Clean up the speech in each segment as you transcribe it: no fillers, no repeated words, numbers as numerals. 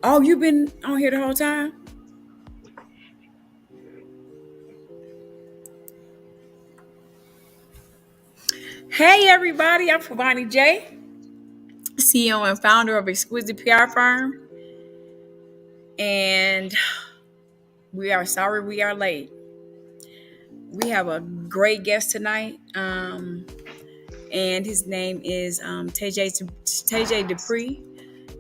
Oh, you've been on here the whole time? Hey, everybody. I'm TaJay, CEO and founder of Exquisite PR firm. And we are sorry we are late. We have a great guest tonight. And his name is TaJay Dupree.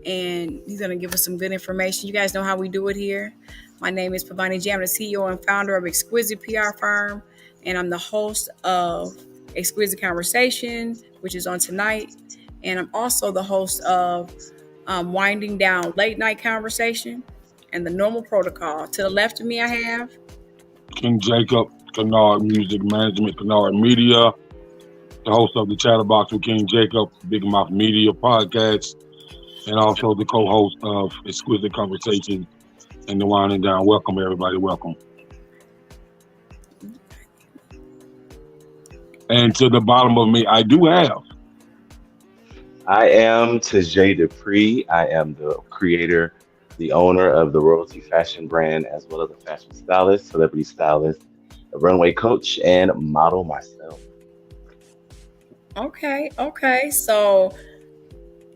And he's going to give us some good information. You guys know how we do it here. My name is TaJay. I'm the CEO and founder of Exquisite PR firm. And I'm the host of Exquisite Conversation, which is on tonight. And I'm also the host of Winding Down Late Night Conversation and the Normal Protocol. To the left of me, I have King Jacob, Kennard Music Management, Kennard Media, the host of the Chatterbox with King Jacob, Big Mouth Media podcast, and also the co-host of Exquisite Conversation and the Winding Down. Welcome, everybody. Welcome. And to the bottom of me, I am TaJay Dupree. I am the creator, the owner of the royalty fashion brand, as well as a fashion stylist, celebrity stylist, a runway coach, and model myself. Okay. So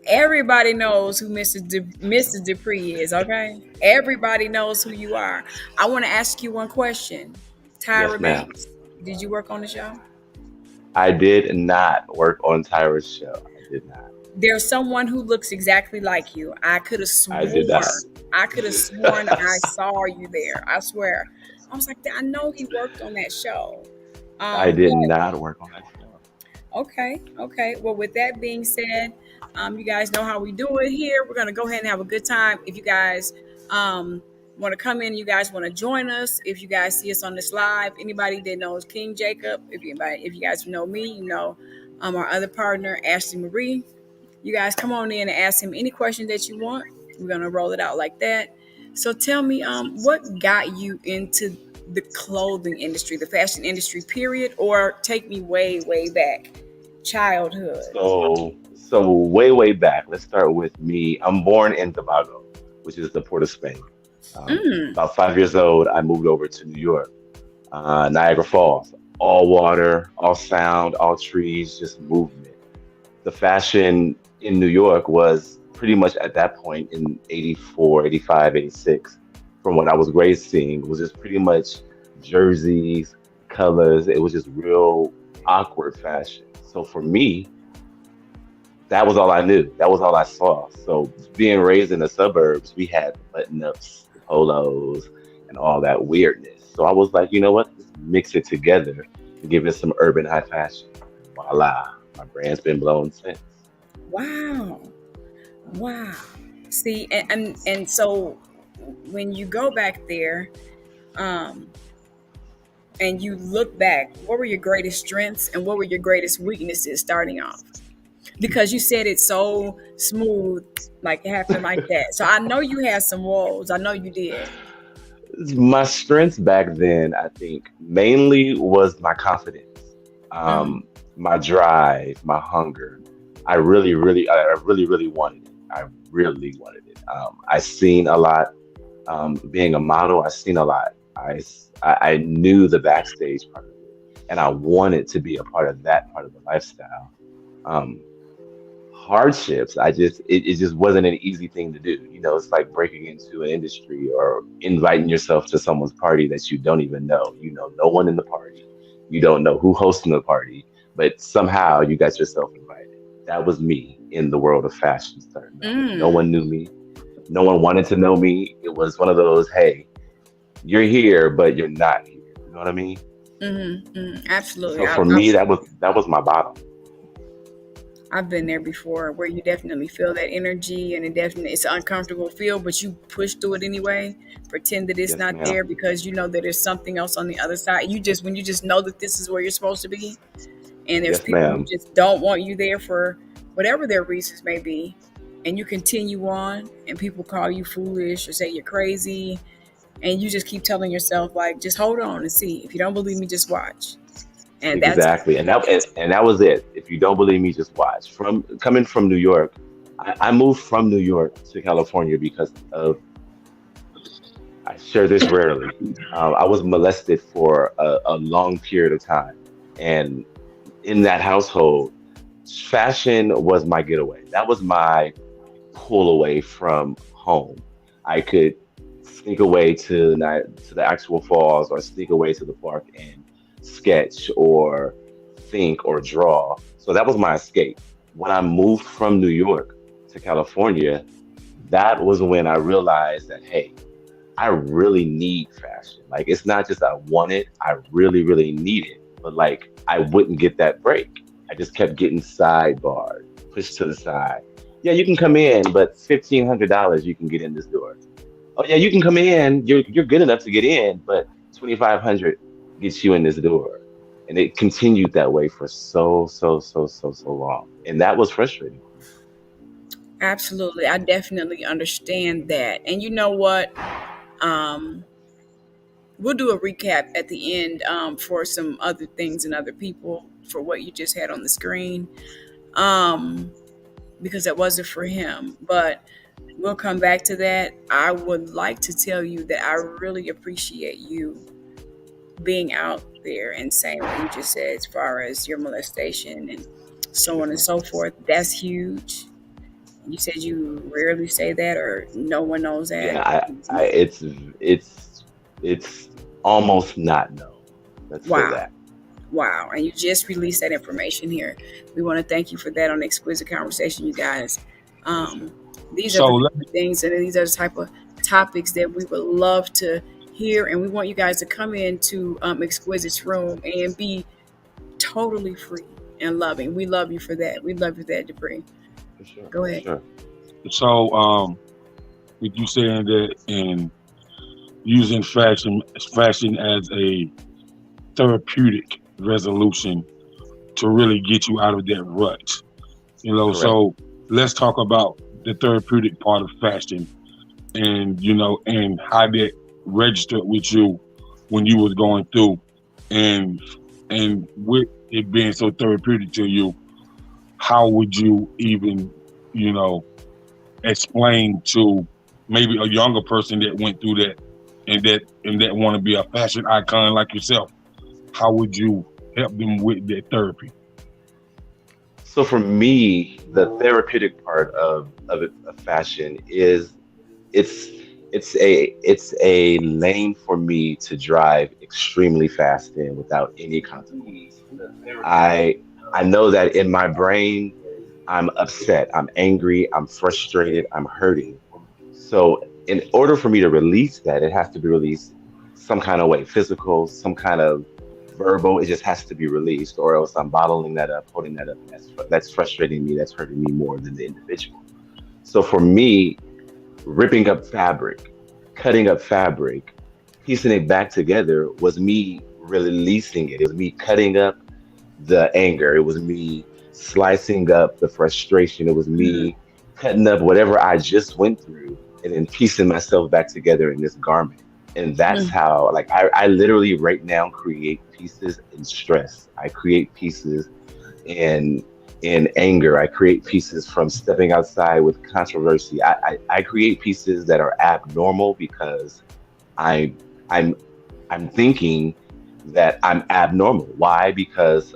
everybody knows who Mrs. Dupree is, okay? Everybody knows who you are. I want to ask you one question. Tyra Banks, did you work on the show? I did not work on Tyra's show. I did not. There's someone who looks exactly like you. I could have sworn. I did not. I could have sworn I saw you there. I swear. I was like, I know he worked on that show. I did not work on that show. Okay. Well, with that being said, you guys know how we do it here. We're gonna go ahead and have a good time. If you guys want to come in, you guys want to join us. If you guys see us on this live, anybody that knows King Jacob, if you guys know me, you know our other partner, Ashley Marie. You guys come on in and ask him any question that you want. We're gonna roll it out like that. So tell me, what got you into the clothing industry, the fashion industry, period, or take me way, way back, childhood? So way back. Let's start with me. I'm born in Tobago, which is the port of Spain. About 5 years old, I moved over to New York, Niagara Falls. All water, all sound, all trees, just movement. The fashion in New York was pretty much at that point in 84, 85, 86, from what I was raised seeing, was just pretty much jerseys, colors. It was just real awkward fashion. So for me, that was all I knew. That was all I saw. So being raised in the suburbs, we had button-ups, polos, and all that weirdness. So I was like, you know what? Let's mix it together and give it some urban high fashion. Voila. My brand's been blown since. Wow. See, and so when you go back there, and you look back, what were your greatest strengths and what were your greatest weaknesses starting off? Because you said it so smooth, like it happened like that. So I know you had some woes. I know you did. My strengths back then, I think, mainly was my confidence, my drive, my hunger. I really wanted it. I really wanted it. I seen a lot. Being a model, I seen a lot. I knew the backstage part of it, and I wanted to be a part of that part of the lifestyle. Hardships, it just wasn't an easy thing to do. You know, it's like breaking into an industry or inviting yourself to someone's party that you don't even know. You know no one in the party. You don't know who hosting the party, but somehow you got yourself invited. That was me in the world of fashion starting. No one knew me. No one wanted to know me. It was one of those, hey, you're here, but you're not here. You know what I mean? Absolutely. So for me, that was my bottom. I've been there before, where you definitely feel that energy, and it's an uncomfortable feel, but you push through it anyway. Pretend that it's not there because you know that there's something else on the other side. When you just know that this is where you're supposed to be, and there's people who just don't want you there for whatever their reasons may be, and you continue on, and people call you foolish or say you're crazy, and you just keep telling yourself, like, just hold on and see. If you don't believe me, just watch. And exactly, and that was it. If you don't believe me, just watch. Coming from New York, I moved from New York to California because of, I share this rarely. I was molested for a long period of time. And in that household, fashion was my getaway. That was my pull away from home. I could sneak away to the actual falls or sneak away to the park and sketch or think or draw. So that was my escape. When I moved from New York to California, that was when I realized that, hey, I really need fashion. Like, it's not just I want it, I really, really need it. But like, I wouldn't get that break. I just kept getting sidebarred, pushed to the side. Yeah, you can come in, but $1,500 you can get in this door. Oh yeah, you can come in. You're good enough to get in, but 2,500 gets you in this door. And it continued that way for so long. And that was frustrating. Absolutely. I definitely understand that. And you know what? Um, we'll do a recap at the end for some other things and other people for what you just had on the screen um, because that wasn't for him. But we'll come back to that. I would like to tell you that I really appreciate you being out there and saying what you just said as far as your molestation and so on Yes, and ma'am. so forth. That's huge. You said you rarely say that or no one knows that. Yeah, it's almost not known. Let's say Wow. that. Wow. And you just released that information here. We want to thank you for that on Exquisite Conversation, you guys. For sure. Um, these are So the let me, things and these are the type of topics that we would love to hear. And we want you guys to come into Exquisite's room and be totally free and loving. We love you for that. We love you for that, Dupree. For sure. Go For ahead. sure. so with you saying that and using fashion as a therapeutic resolution to really get you out of that rut. Correct. So let's talk about the therapeutic part of fashion and and how that registered with you when you was going through and with it being so therapeutic to you, how would you even, you know, explain to maybe a younger person that went through that and that want to be a fashion icon like yourself, how would you help them with their therapy? So for me, the therapeutic part of fashion is it's it's a lane for me to drive extremely fast in without any consequence. I know that in my brain I'm upset, I'm angry, I'm frustrated, I'm hurting. So in order for me to release that, it has to be released some kind of way, physical, some kind of verbal. It just has to be released, or else I'm bottling that up, holding that up, and that's frustrating me. That's hurting me more than the individual. So for me, ripping up fabric, cutting up fabric, piecing it back together was me releasing it. It was me cutting up the anger. It was me slicing up the frustration. It was Mhm. me cutting up whatever I just went through and then piecing myself back together in this garment. And that's Mhm. how, like, I literally right now create pieces in stress. I create pieces in anger. I create pieces from stepping outside with controversy. I create pieces that are abnormal because I I'm I'm thinking that I'm abnormal. Why? Because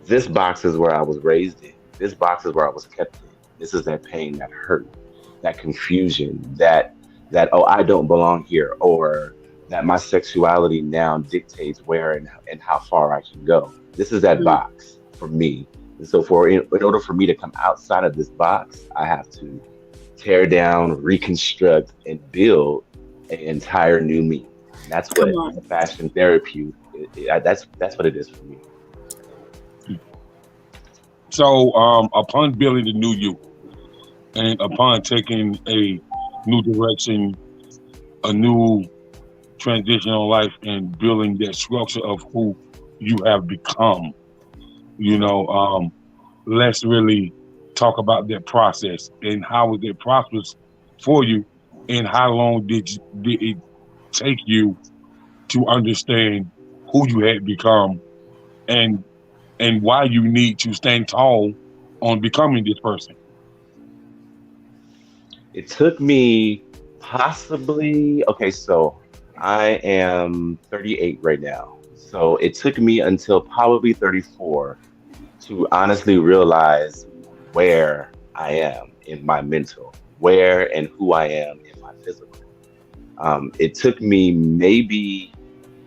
this box is where I was raised in. This box is where I was kept in. This is that pain, that hurt, that confusion, that oh, I don't belong here, or that my sexuality now dictates where and how far I can go. This is that Mhm. box for me. And so in order for me to come outside of this box, I have to tear down, reconstruct, and build an entire new me. And that's Come what on. fashion therapy. That's what it is for me. So upon building the new you and upon taking a new direction, a new transitional life and building that structure of who you have become, you know, let's really talk about that process and how was that process for you and how long did it take you to understand who you had become and why you need to stand tall on becoming this person. It took me possibly, okay, so I am 38 right now. So it took me until probably 34 to honestly realize where I am in my mental, where and who I am in my physical. It took me maybe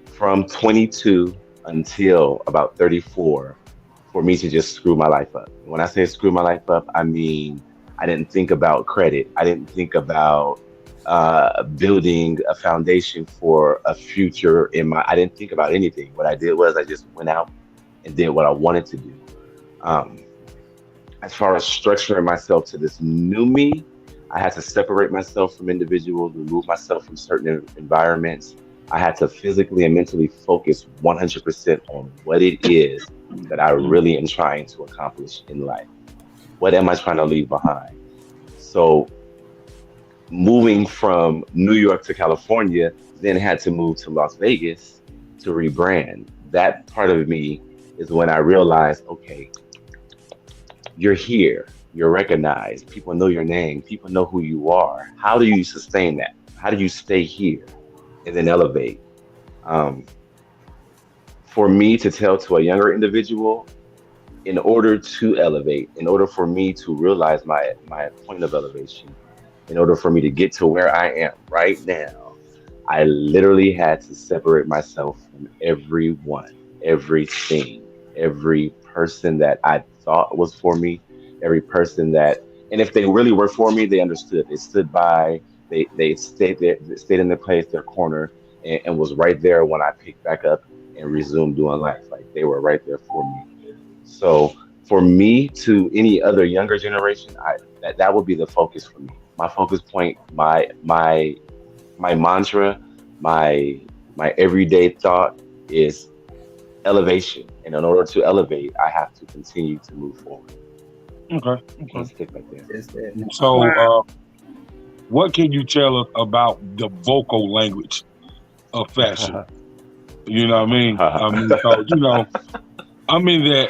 from 22 until about 34 for me to just screw my life up. When I say screw my life up, I mean I didn't think about credit. I didn't think about building a foundation for a future in my. I didn't think about anything. What I did was I just went out and did what I wanted to do. Um, as far as structuring myself to this new me, I had to separate myself from individuals, remove myself from certain environments. I had to physically and mentally focus 100% on what it is that I really am trying to accomplish in life. What am I trying to leave behind? So, moving from New York to California, then had to move to Las Vegas to rebrand. That part of me is when I realized, okay, you're here, you're recognized, people know your name, people know who you are. How do you sustain that? How do you stay here and then elevate? Um, for me to tell to a younger individual, in order to elevate, in order for me to realize my point of elevation, in order for me to get to where I am right now, I literally had to separate myself from everyone, everything, every person that I thought was for me, every person that, and if they really were for me, they understood. They stood by, they stayed there, they stayed in their place, their corner, and was right there when I picked back up and resumed doing life. Like they were right there for me. So for me to any other younger generation, that would be the focus for me. My focus point, my mantra, my my everyday thought is elevation. And in order to elevate, I have to continue to move forward. Okay. I can't stick like that. Just that. So, Wow. what can you tell us about the vocal language of fashion? You know what I mean? So I'm in that.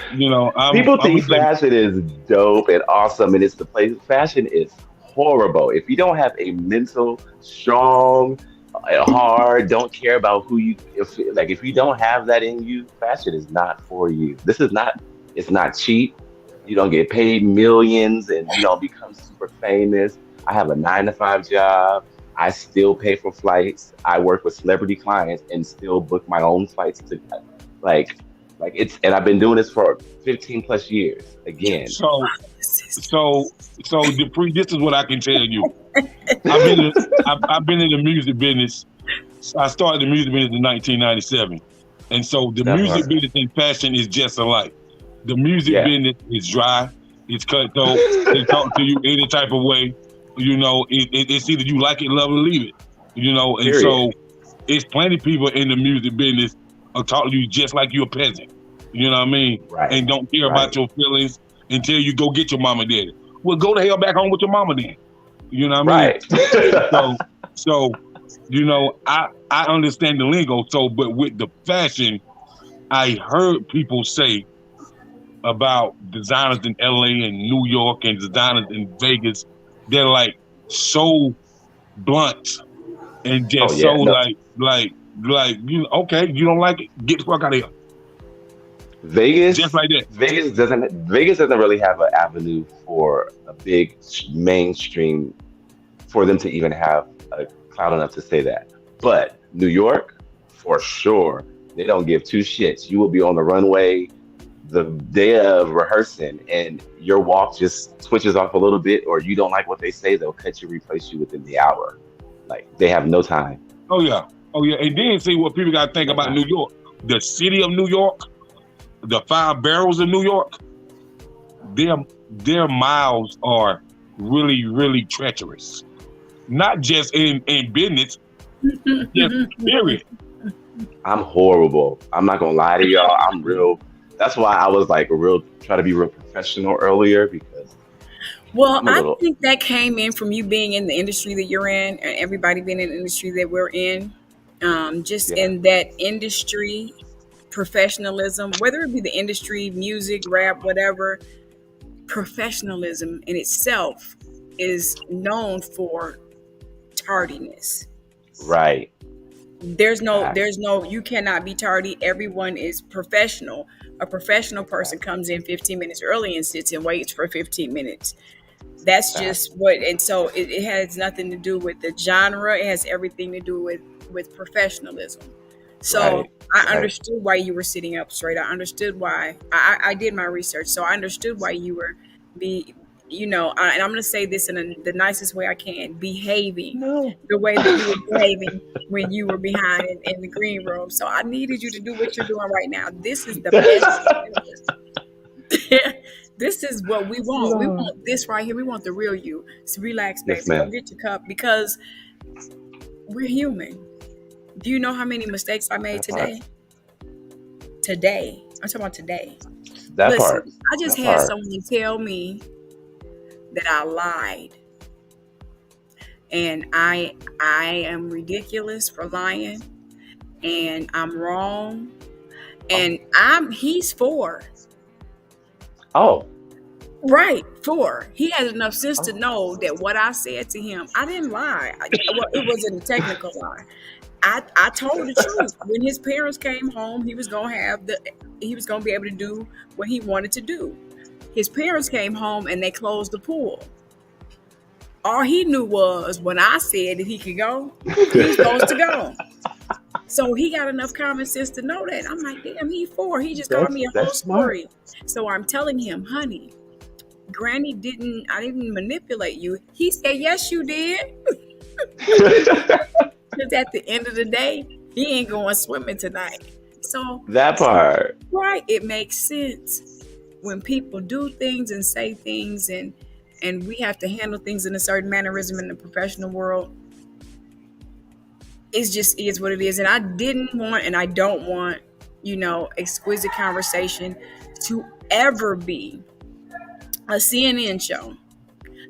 People I'm think in that. fashion is dope and awesome, and it's the place. Fashion is horrible. If you don't have a mental, strong, hard, don't care about who you, if you don't have that in you, fashion is not for you. This is not. It's not cheap. You don't get paid millions, and you don't become super famous. I have a 9 to 5 job. I still pay for flights. I work with celebrity clients and still book my own flights to like it's, and I've been doing this for 15 plus years. Again, So, so, so, Dupree, this is what I can tell you. I've been in the music business. I started the music business in 1997, and so the music uh-huh. business and fashion is just alike. The music Yeah, business is dry. It's cutthroat. They talk to you any type of way. It's either you like it, love it, or leave it. And period. so it's plenty of people in the music business will talk to you just like you're a peasant. You know what I mean? Right, And don't care about right, your feelings until you go get your mama and daddy. Well, go the hell back home with your mama then. You know what I mean? right. So, so I understand the lingo. So, but with the fashion, I heard people say about designers in LA and New York and designers in Vegas. They're like so blunt and Oh just so yeah, no. like okay, you don't like it, get the fuck out of here. Just Vegas, like that. Vegas doesn't really have an avenue for a big mainstream for them to even have a cloud enough to say that. But New York, for sure, they don't give two shits. You will be on the runway the day of rehearsing, and your walk just switches off a little bit, or you don't like what they say, they'll cut you, replace you within the hour. Like they have no time, Oh yeah. Oh yeah. And then see what people gotta think no about time. New York. The city of New York, the 5 boroughs of New York, their their miles are really, really treacherous. Not just in business, just period. I'm horrible. I'm not gonna lie to y'all. I'm real. That's why I was like real, try to be real professional earlier because Well, I'm a I little. think that came in from you being in the industry that you're in, and everybody being in the industry that we're in. Just Yeah. in that industry, professionalism, whether it be the industry, music, rap, whatever, professionalism in itself is known for tardiness. Right. There's no, you cannot be tardy. Everyone is professional. A professional person comes in 15 minutes early and sits and waits for 15 minutes. That's just what, and so it has nothing to do with the genre. It has everything to do with professionalism. So I understood why you were sitting up straight. I understood why. I did my research, so I understood why you were and I'm going to say this in the nicest way I can, behaving the way that you were behaving when you were behind in the green room. So I needed you to do what you're doing right now. This is the best. This is what we want. We want this right here. We want the real you. So relax, baby. Go get your cup, because we're human. Do you know how many mistakes I made today? Today. I'm talking about today. Listen, I just had someone tell me that I lied. And I am ridiculous for lying. And I'm wrong. And he's 4. Oh. Right, 4. He has enough sense to know that what I said to him, I didn't lie. It wasn't a technical lie. I told the truth. When his parents came home, he was gonna be able to do what he wanted to do. His parents came home and they closed the pool. All he knew was when I said that he could go, he's supposed to go. So he got enough common sense to know that. I'm like, damn, he's 4. He just told me a whole story. So I'm telling him, honey, Granny I didn't manipulate you. He said, yes, you did. Because at the end of the day, he ain't going swimming tonight. So that part. Right. It makes sense when people do things and say things and we have to handle things in a certain mannerism in the professional world. It just is what it is. And I didn't want, and I don't want, Exquisite Conversation to ever be a CNN show.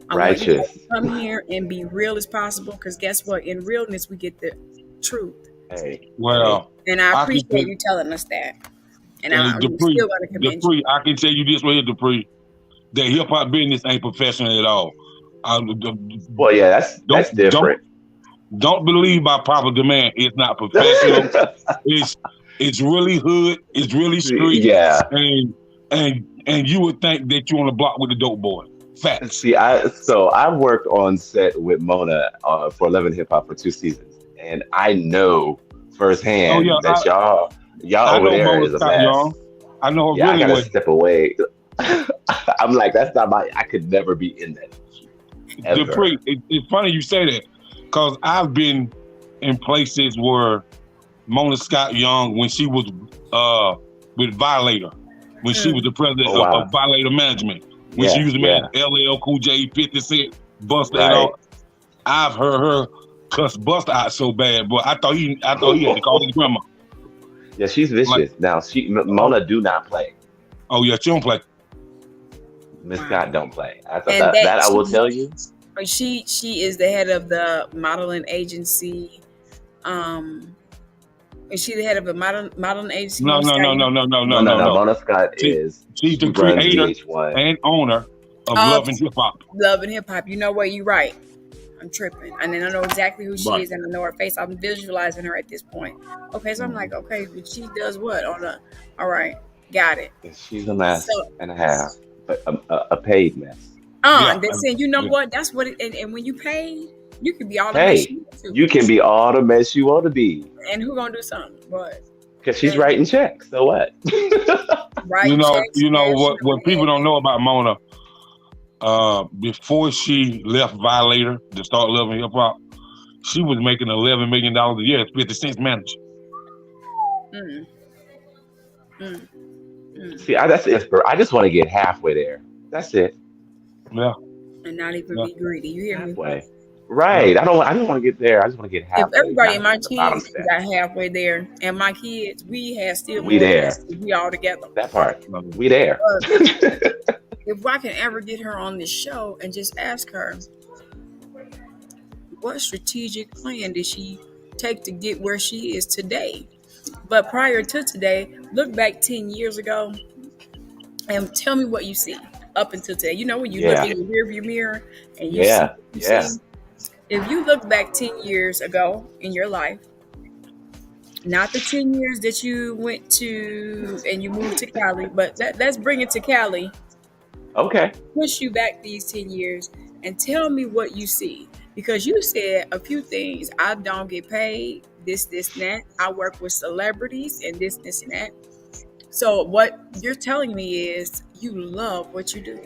I want you to come here and be real as possible, because guess what? In realness, we get the truth. Hey, well, and I appreciate you telling us that. And I'm still going to commend you. I can tell you this way here, Dupree, that hip hop business ain't professional at all. Well, yeah, that's different. Don't believe by popular demand. It's not professional. It's really hood. It's really street. Yeah. And you would think that you're on the block with the dope boy. Facts. See, I worked on set with Mona for 11 Hip Hop for 2 seasons, and I know firsthand that y'all over there Mona is a mess. Young. I know her really I gotta well. step away. I'm like, that's not I could never be in that. Dupree, it's funny you say that, because I've been in places where Mona Scott Young, when she was with Violator, when she was the president of Violator Management, when she used to manage LL Cool J, 50 Cent, Busta, and all. I've heard her cuss Busta out so bad, but I thought he had to call his grandma. Yeah, she's vicious. Now Mona do not play. Oh yeah, she don't play. Miss Scott don't play. I thought that I will tell you. She is the head of the modeling agency. Is she the head of a modeling agency? No. Mona Scott she's the creator and owner of Love and Hip Hop. Love and Hip Hop. You know what? You're right. I'm tripping. And then I know exactly who she is, and I know her face. I'm visualizing her at this point. Okay, so I'm like, okay, but she does what? All right, got it. She's a mess and a half, but a paid mess. They said, you know what? That's what it. And when you pay, you can be all the mess you want to. You can be all the mess you want to be. And who gonna do something? What? Because she's writing checks. So what? You know what people don't know about Mona. Before she left Violator to start Love and Hip Hop, she was making $11 million a year as 50 Cent's manager. See, that's it. I just want to get halfway there. That's it. Yeah. And not even be greedy. You hear halfway. Me? Right. I don't want to get there. I just want to get halfway. If everybody in my team got halfway there, and my kids, we there. We all together. That part. We there. If I can ever get her on this show and just ask her, what strategic plan did she take to get where she is today? But prior to today, look back 10 years ago and tell me what you see. up until today. You know, when you look Yeah. in your rearview mirror and you see, Yeah. Yeah. if you look back 10 years ago in your life, not the 10 years that you went to and you moved to Cali, but let's bring it to Cali. Okay. Push you back these 10 years and tell me what you see. Because you said a few things. I don't get paid, this, and that. I work with celebrities and this, and that. So what you're telling me is you love what you do.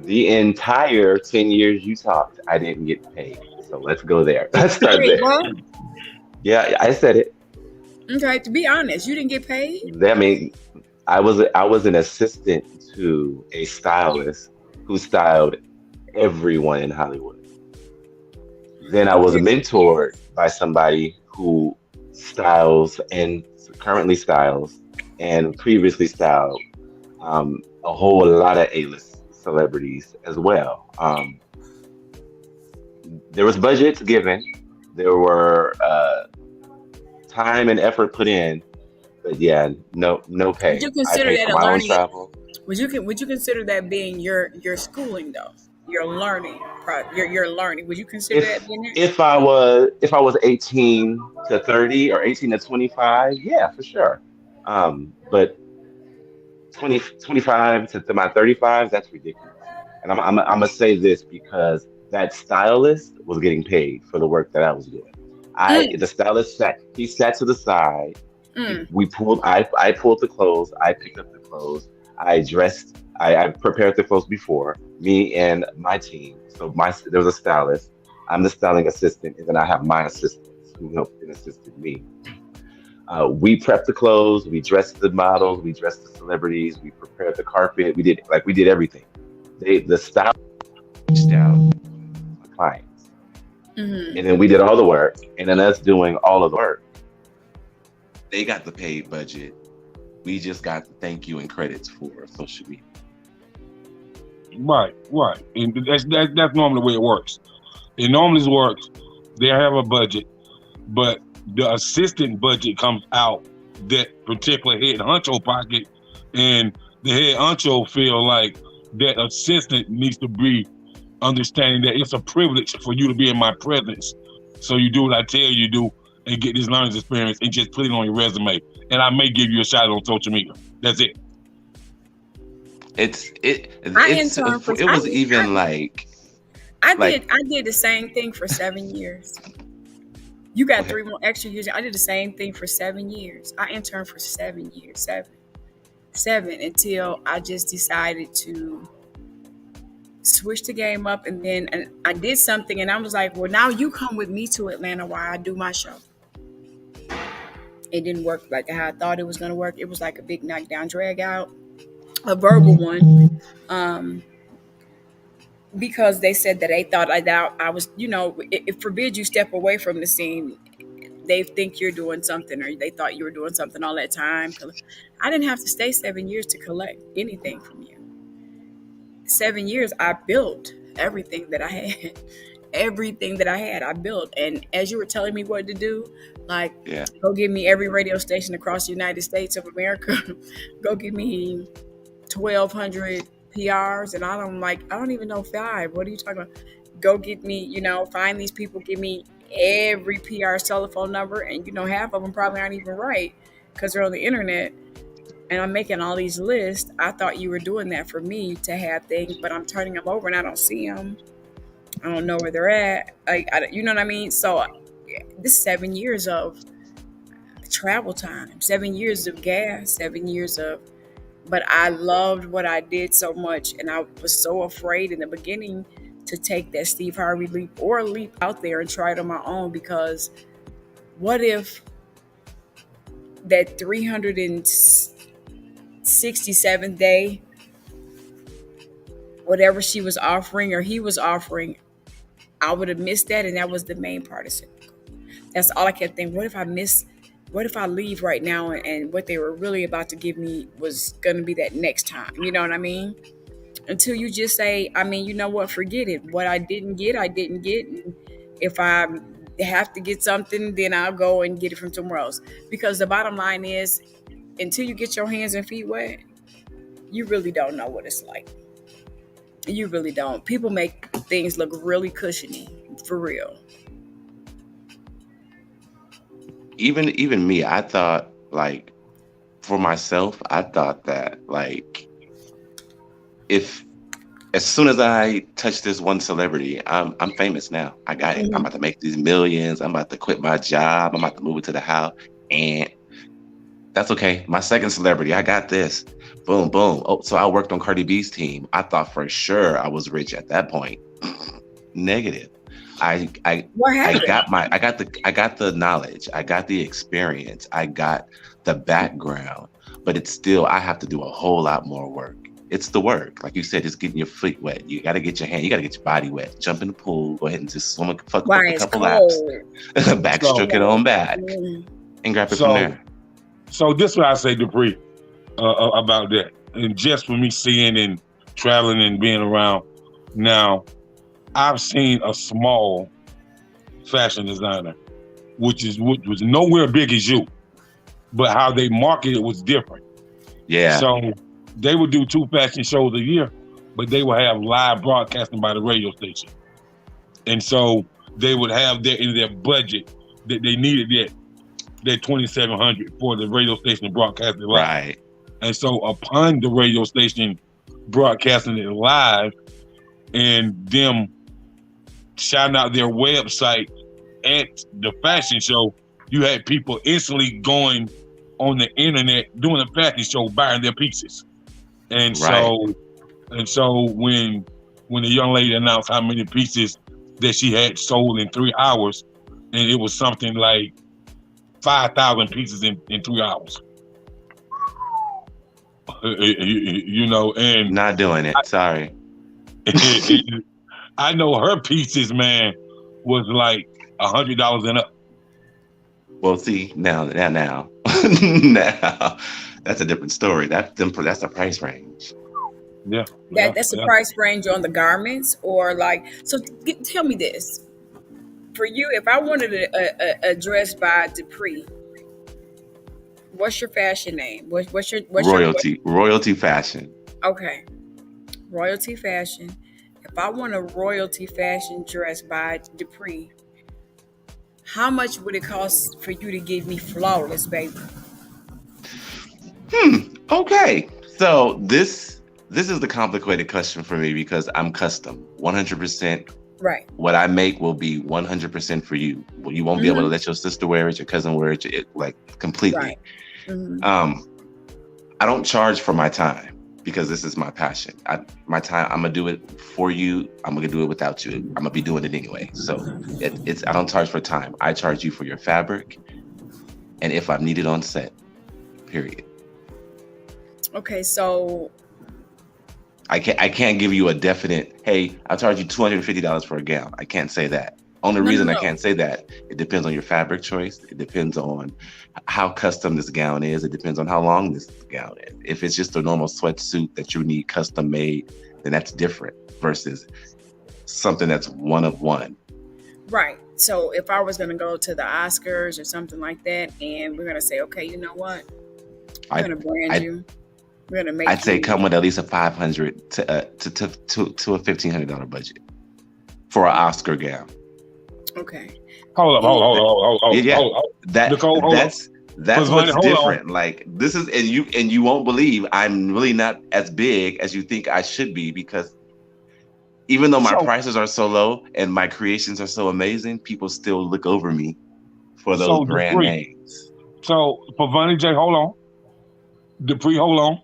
The entire 10 years you talked, I didn't get paid. So let's go there. Let's start Wait, there. what? Yeah, I said it. Okay, to be honest, you didn't get paid? I mean, I was an assistant to a stylist who styled everyone in Hollywood. Then I was Okay. mentored by somebody who styles and currently styles and previously styled a whole lot of A-list celebrities as well. There was budgets given, there were time and effort put in, but yeah, no Would pay. you I consider paid that for a my own learning? travel. Would you consider that being your schooling though? Your learning, your learning. Would you consider that If being that? if I was 18 to 30 or 18 to 25, yeah, for sure. But 25 to my 35, that's ridiculous. And I'm gonna say this because that stylist was getting paid for the work that I was doing. Mm, The stylist sat to the side. mm. I pulled the clothes, I picked up the clothes, I dressed, I prepared the clothes before me and my team. So there was a stylist, I'm the styling assistant, and then I have my assistants who helped and assisted me. We prepped the clothes, we dressed the models, we dressed the celebrities, we prepared the carpet, we did everything. The style reached out to my clients. And Mm-hmm. then we did all the work, and then us doing all of the work. They got the paid budget. We just got the thank you and credits for social media. Right, right. And that's normally the way it works. It normally works. They have a budget, but the assistant budget comes out that particular head honcho pocket, and the head honcho feel like that assistant needs to be understanding that it's a privilege for you to be in my presence. So you do what I tell you to do and get this learning experience and just put it on your resume. And I may give you a shout on social media. That's it. I It's interned for it was even like I did the same thing for 7 years. You go got ahead. 3 more extra years. I did the same thing for 7 years. I interned for 7 years, seven until I just decided to switch the game up, and I did something, and I was like, well, now you come with me to Atlanta while I do my show. It didn't work like how I thought it was going to work. It was like a big knockdown, drag out, a verbal one. Um, because they said that they thought I was, it forbids you step away from the scene. They think you're doing something, or they thought you were doing something all that time. I didn't have to stay 7 years to collect anything from you. 7 years, I built everything that I had. Everything that I had, I built. And as you were telling me what to do, like, Yeah. go give me every radio station across the United States of America, go give me 1,200 PRs, and I don't even know five. What are you talking about? Go get me, find these people, give me every PR's telephone number, and half of them probably aren't even right because they're on the internet. And I'm making all these lists. I thought you were doing that for me to have things, but I'm turning them over and I don't see them. I don't know where they're at. You know what I mean? So this 7 years of travel time, 7 years of gas, 7 years of. But I loved what I did so much, and I was so afraid in the beginning to take that Steve Harvey leap or leap out there and try it on my own, because what if that 367th day, whatever she was offering or he was offering, I would have missed that, and that was the main part of it. That's all I kept thinking. What if I miss? What if I leave right now and what they were really about to give me was going to be that next time? You know what I mean? Until you just say, you know what? Forget it. What I didn't get, I didn't get. And if I have to get something, then I'll go and get it from somewhere else. Because the bottom line is, until you get your hands and feet wet, you really don't know what it's like. You really don't. People make things look really cushiony, for real. Even me, I thought like for myself, I thought that like if as soon as I touch this one celebrity, I'm famous now. I got it. I'm about to make these millions. I'm about to quit my job. I'm about to move into the house, and that's okay. My second celebrity, I got this. Boom, boom. Oh, so I worked on Cardi B's team. I thought for sure I was rich at that point. Negative. I got the knowledge. I got the experience. I got the background, but it's still, I have to do a whole lot more work. It's the work. Like you said, just getting your feet wet. You got to get your hand, you got to get your body wet. Jump in the pool, go ahead and just swim a couple laps. Backstroke it on back and grab it from there. So this is what I say, Dupree, about that. And just for me seeing and traveling and being around now, I've seen a small fashion designer, which was nowhere big as you, but how they marketed was different. Yeah. So they would do 2 fashion shows a year, but they would have live broadcasting by the radio station. And so they would have that in their budget that they needed that $2,700 for the radio station to broadcast it live. Right. And so upon the radio station broadcasting it live and them shouting out their website at the fashion show, you had people instantly going on the internet doing a fashion show, buying their pieces. And so when the young lady announced how many pieces that she had sold in 3 hours, and it was something like 5,000 pieces in 3 hours. You know, and not doing it. Sorry. I know her pieces, man, was like $100 and up. Well, see, now, now, that's a different story. That's a price range. Yeah. That's a price range on the garments, or like. So tell me this: for you, if I wanted a dress by Dupree, what's your fashion name? What's your Royalty Fashion. Okay, Royalty Fashion. If I want a Royalty Fashion dress by Dupree, how much would it cost for you to give me flawless, baby? Okay. So this is the complicated question for me because I'm custom, 100%. Right. What I make will be 100% for you. Well, you won't be able to let your sister wear it, your cousin wear it, like completely. Right. I don't charge for my time because this is my passion. My time, I'm gonna do it for you. I'm gonna do it without you. I'm gonna be doing it anyway. So I don't charge for time. I charge you for your fabric, and if I need it on set, period. Okay, so I can't give you a definite, hey, I'll charge you $250 for a gown. I can't say that. Only reason I can't say that, it depends on your fabric choice. It depends on how custom this gown is. It depends on how long this gown is. If it's just a normal sweatsuit that you need custom made, then that's different versus something that's one of one. Right. So if I was going to go to the Oscars or something like that, and we're going to say, okay, you know what? We're going to brand you. We're going to make I'd say come with at least a $500 to a $1,500 budget for an Oscar gown. Okay. Hold up. Yeah. Nicole, that's what's different. Like this is, and you won't believe I'm really not as big as you think I should be, because even though my prices are so low and my creations are so amazing, people still look over me for those brand names. So for Vonnie J, hold on. Dupree, hold on.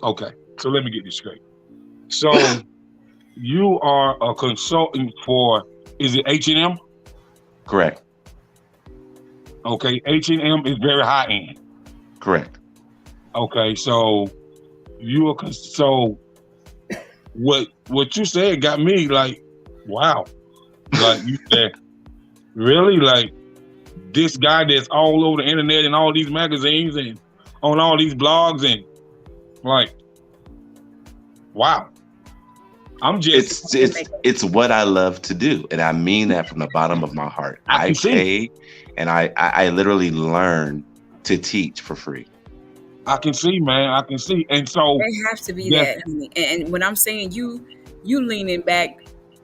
Okay. So let me get this straight. So you are a consultant for, is it H&M? Correct. Okay, H&M is very high end. Correct. Okay, so what you said got me like, wow. Like you said, really? Like this guy that's all over the internet and all these magazines and on all these blogs and like, wow. I'm just it's what I love to do, and I mean that from the bottom of my heart. I pay, and I literally learn to teach for free. I can see, man. I can see, and so It has to be that's that, honey. And when I'm saying you leaning back,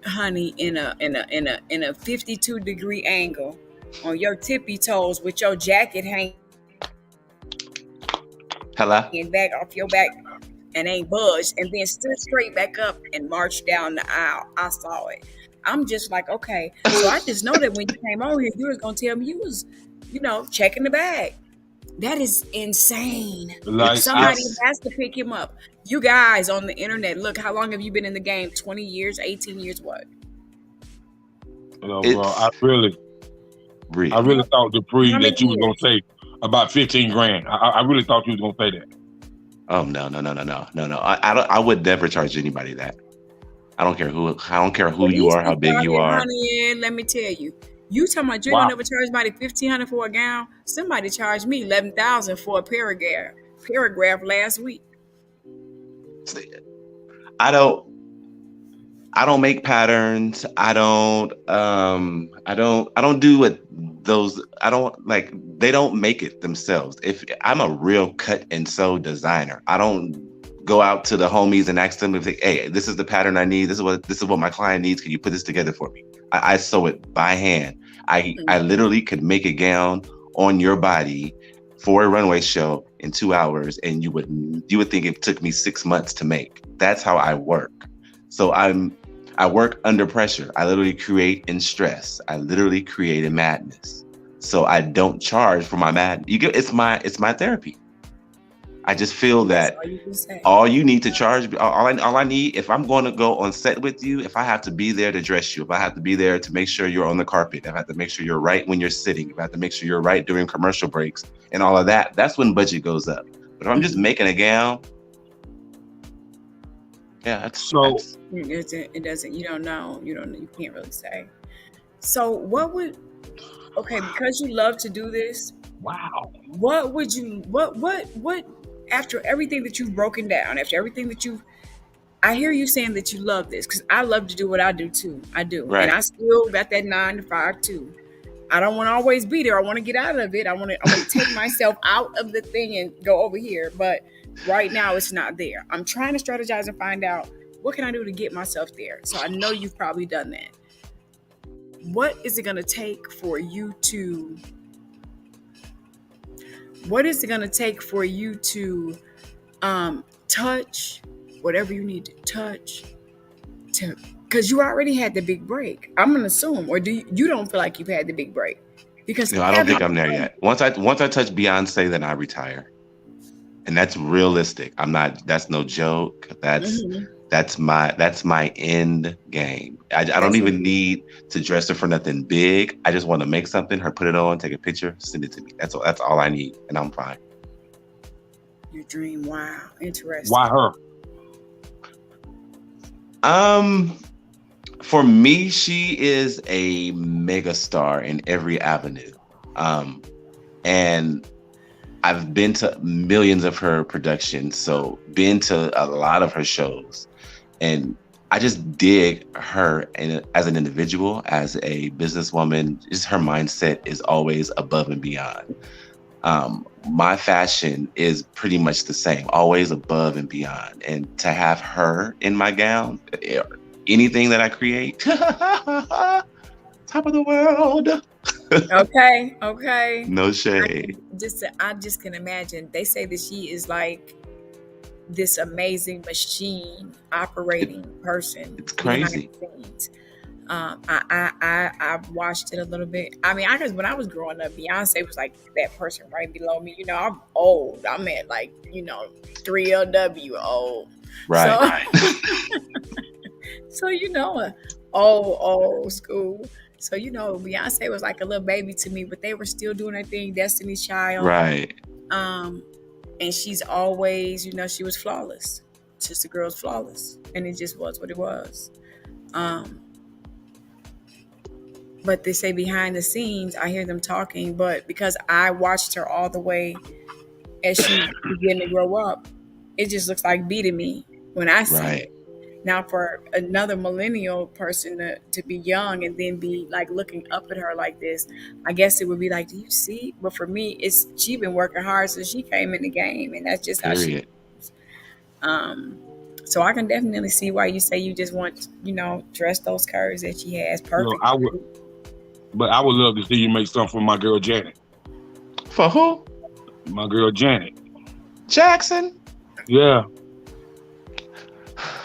honey, in a 52-degree angle on your tippy toes with your jacket hanging Hello. back off your back and ain't budged, and then stood straight back up and marched down the aisle. I saw it. I'm just like, okay. So I just know that when you came over here, you was gonna tell me you was, checking the bag. That is insane. like Somebody has to pick him up. You guys on the internet, look, how long have you been in the game? 20 years, 18 years, what? bro, It's I really thought Dupree How many that you was gonna years? say about 15 grand. I really thought you was gonna say that. oh no. I would never charge anybody that. I don't care who But you these are, how people big out you here, are. honey, and let me tell you, you talking about you ain't Wow. gonna never charge somebody $1,500 for a gown? Somebody charged me $11,000 for a paragraph last week. I don't make patterns. I don't do what those, I don't like, they don't make it themselves. If I'm a real cut and sew designer, I don't go out to the homies and ask them if hey, this is the pattern I need. This is what my client needs. Can you put this together for me? I sew it by hand. I literally could make a gown on your body for a runway show in 2 hours, and you would think it took me 6 months to make. That's how I work. So I work under pressure. I literally create in stress. I literally create in madness. So I don't charge for my madness. It's my therapy. I just feel that That's all you can say. all you need to charge, all I need, if I'm going to go on set with you, if I have to be there to dress you, if I have to be there to make sure you're on the carpet, if I have to make sure you're right when you're sitting, if I have to make sure you're right during commercial breaks and all of that, that's when budget goes up. But if I'm just making a gown, yeah, It doesn't. You don't know. You can't really say. So because you love to do this, Wow. what would you, what, after everything that you've broken down, after everything that I hear you saying that you love this, because I love to do what I do too. I do. Right. And I still got that 9 to 5 too. I don't want to always be there. I want to get out of it. I want to take myself out of the thing and go over here. But right now it's not there. I'm trying to strategize and find out what can I do to get myself there. So I know you've probably done that. What is it going to take for you to touch whatever you need to touch because you already had the big break, I'm gonna assume, or do you don't feel like you've had the big break? Because no, I don't think I'm there yet. Once I touch Beyonce, then I retire, and that's realistic. I'm not. That's no joke. That's my end game. I don't even need to dress her for nothing big. I just want to make something, her put it on, take a picture, send it to me. That's all I need, and I'm fine. Your dream, wow, interesting. Why her? For me, she is a mega star in every avenue. And I've been to millions of her productions, so been to a lot of her shows. And I just dig her as an individual, as a businesswoman. Just her mindset is always above and beyond. My fashion is pretty much the same, always above and beyond. And to have her in my gown, anything that I create, top of the world. Okay. No shade. I just can imagine. They say that she is like this amazing machine operating person. It's crazy. I've watched it a little bit. I mean, I guess when I was growing up, Beyonce was like that person right below me. I'm old. I'm at 3LW old. Right. So old school. So Beyonce was like a little baby to me, but they were still doing their thing. Destiny's Child. Right. And she's always, she was flawless. Sister Girl's flawless, and it just was what it was. But they say behind the scenes, I hear them talking, but because I watched her all the way as she began to grow up, it just looks like B to me when I see it. Now, for another millennial person to be young and then be like looking up at her like this, I guess it would be like, do you see? But for me, it's she been working hard since she came in the game, and that's just how she. Period. Um, so I can definitely see why you say you just want, dress those curves that she has perfect. I would, but I would love to see you make something for my girl Janet. For who? My girl Janet Jackson. Yeah.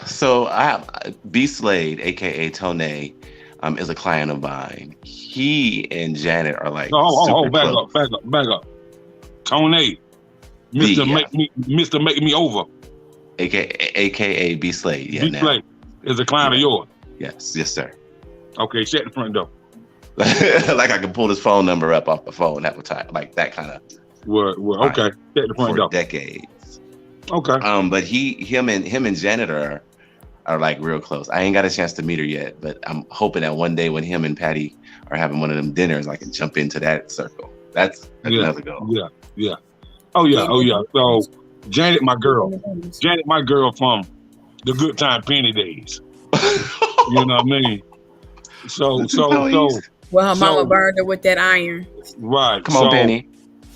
So I have B Slade, aka Tone, is a client of mine. He and Janet are like back up. Tone, Mr. Make Me Over. AKA B Slade. Yeah, B Slade is a client of yours. Yes, sir. Okay, shut the front door. Like I can pull his phone number up off the phone and have a time, like that kind of. Okay, shut the front door. For decades. Okay. But him and Janet are like real close. I ain't got a chance to meet her yet, but I'm hoping that one day when him and Patty are having one of them dinners, I can jump into that circle. That's another goal. Yeah. Oh yeah. So Janet, my girl from the Good Time Penny days. You know what I mean? So. Well, her mama burned her with that iron. Right. Come on, Penny.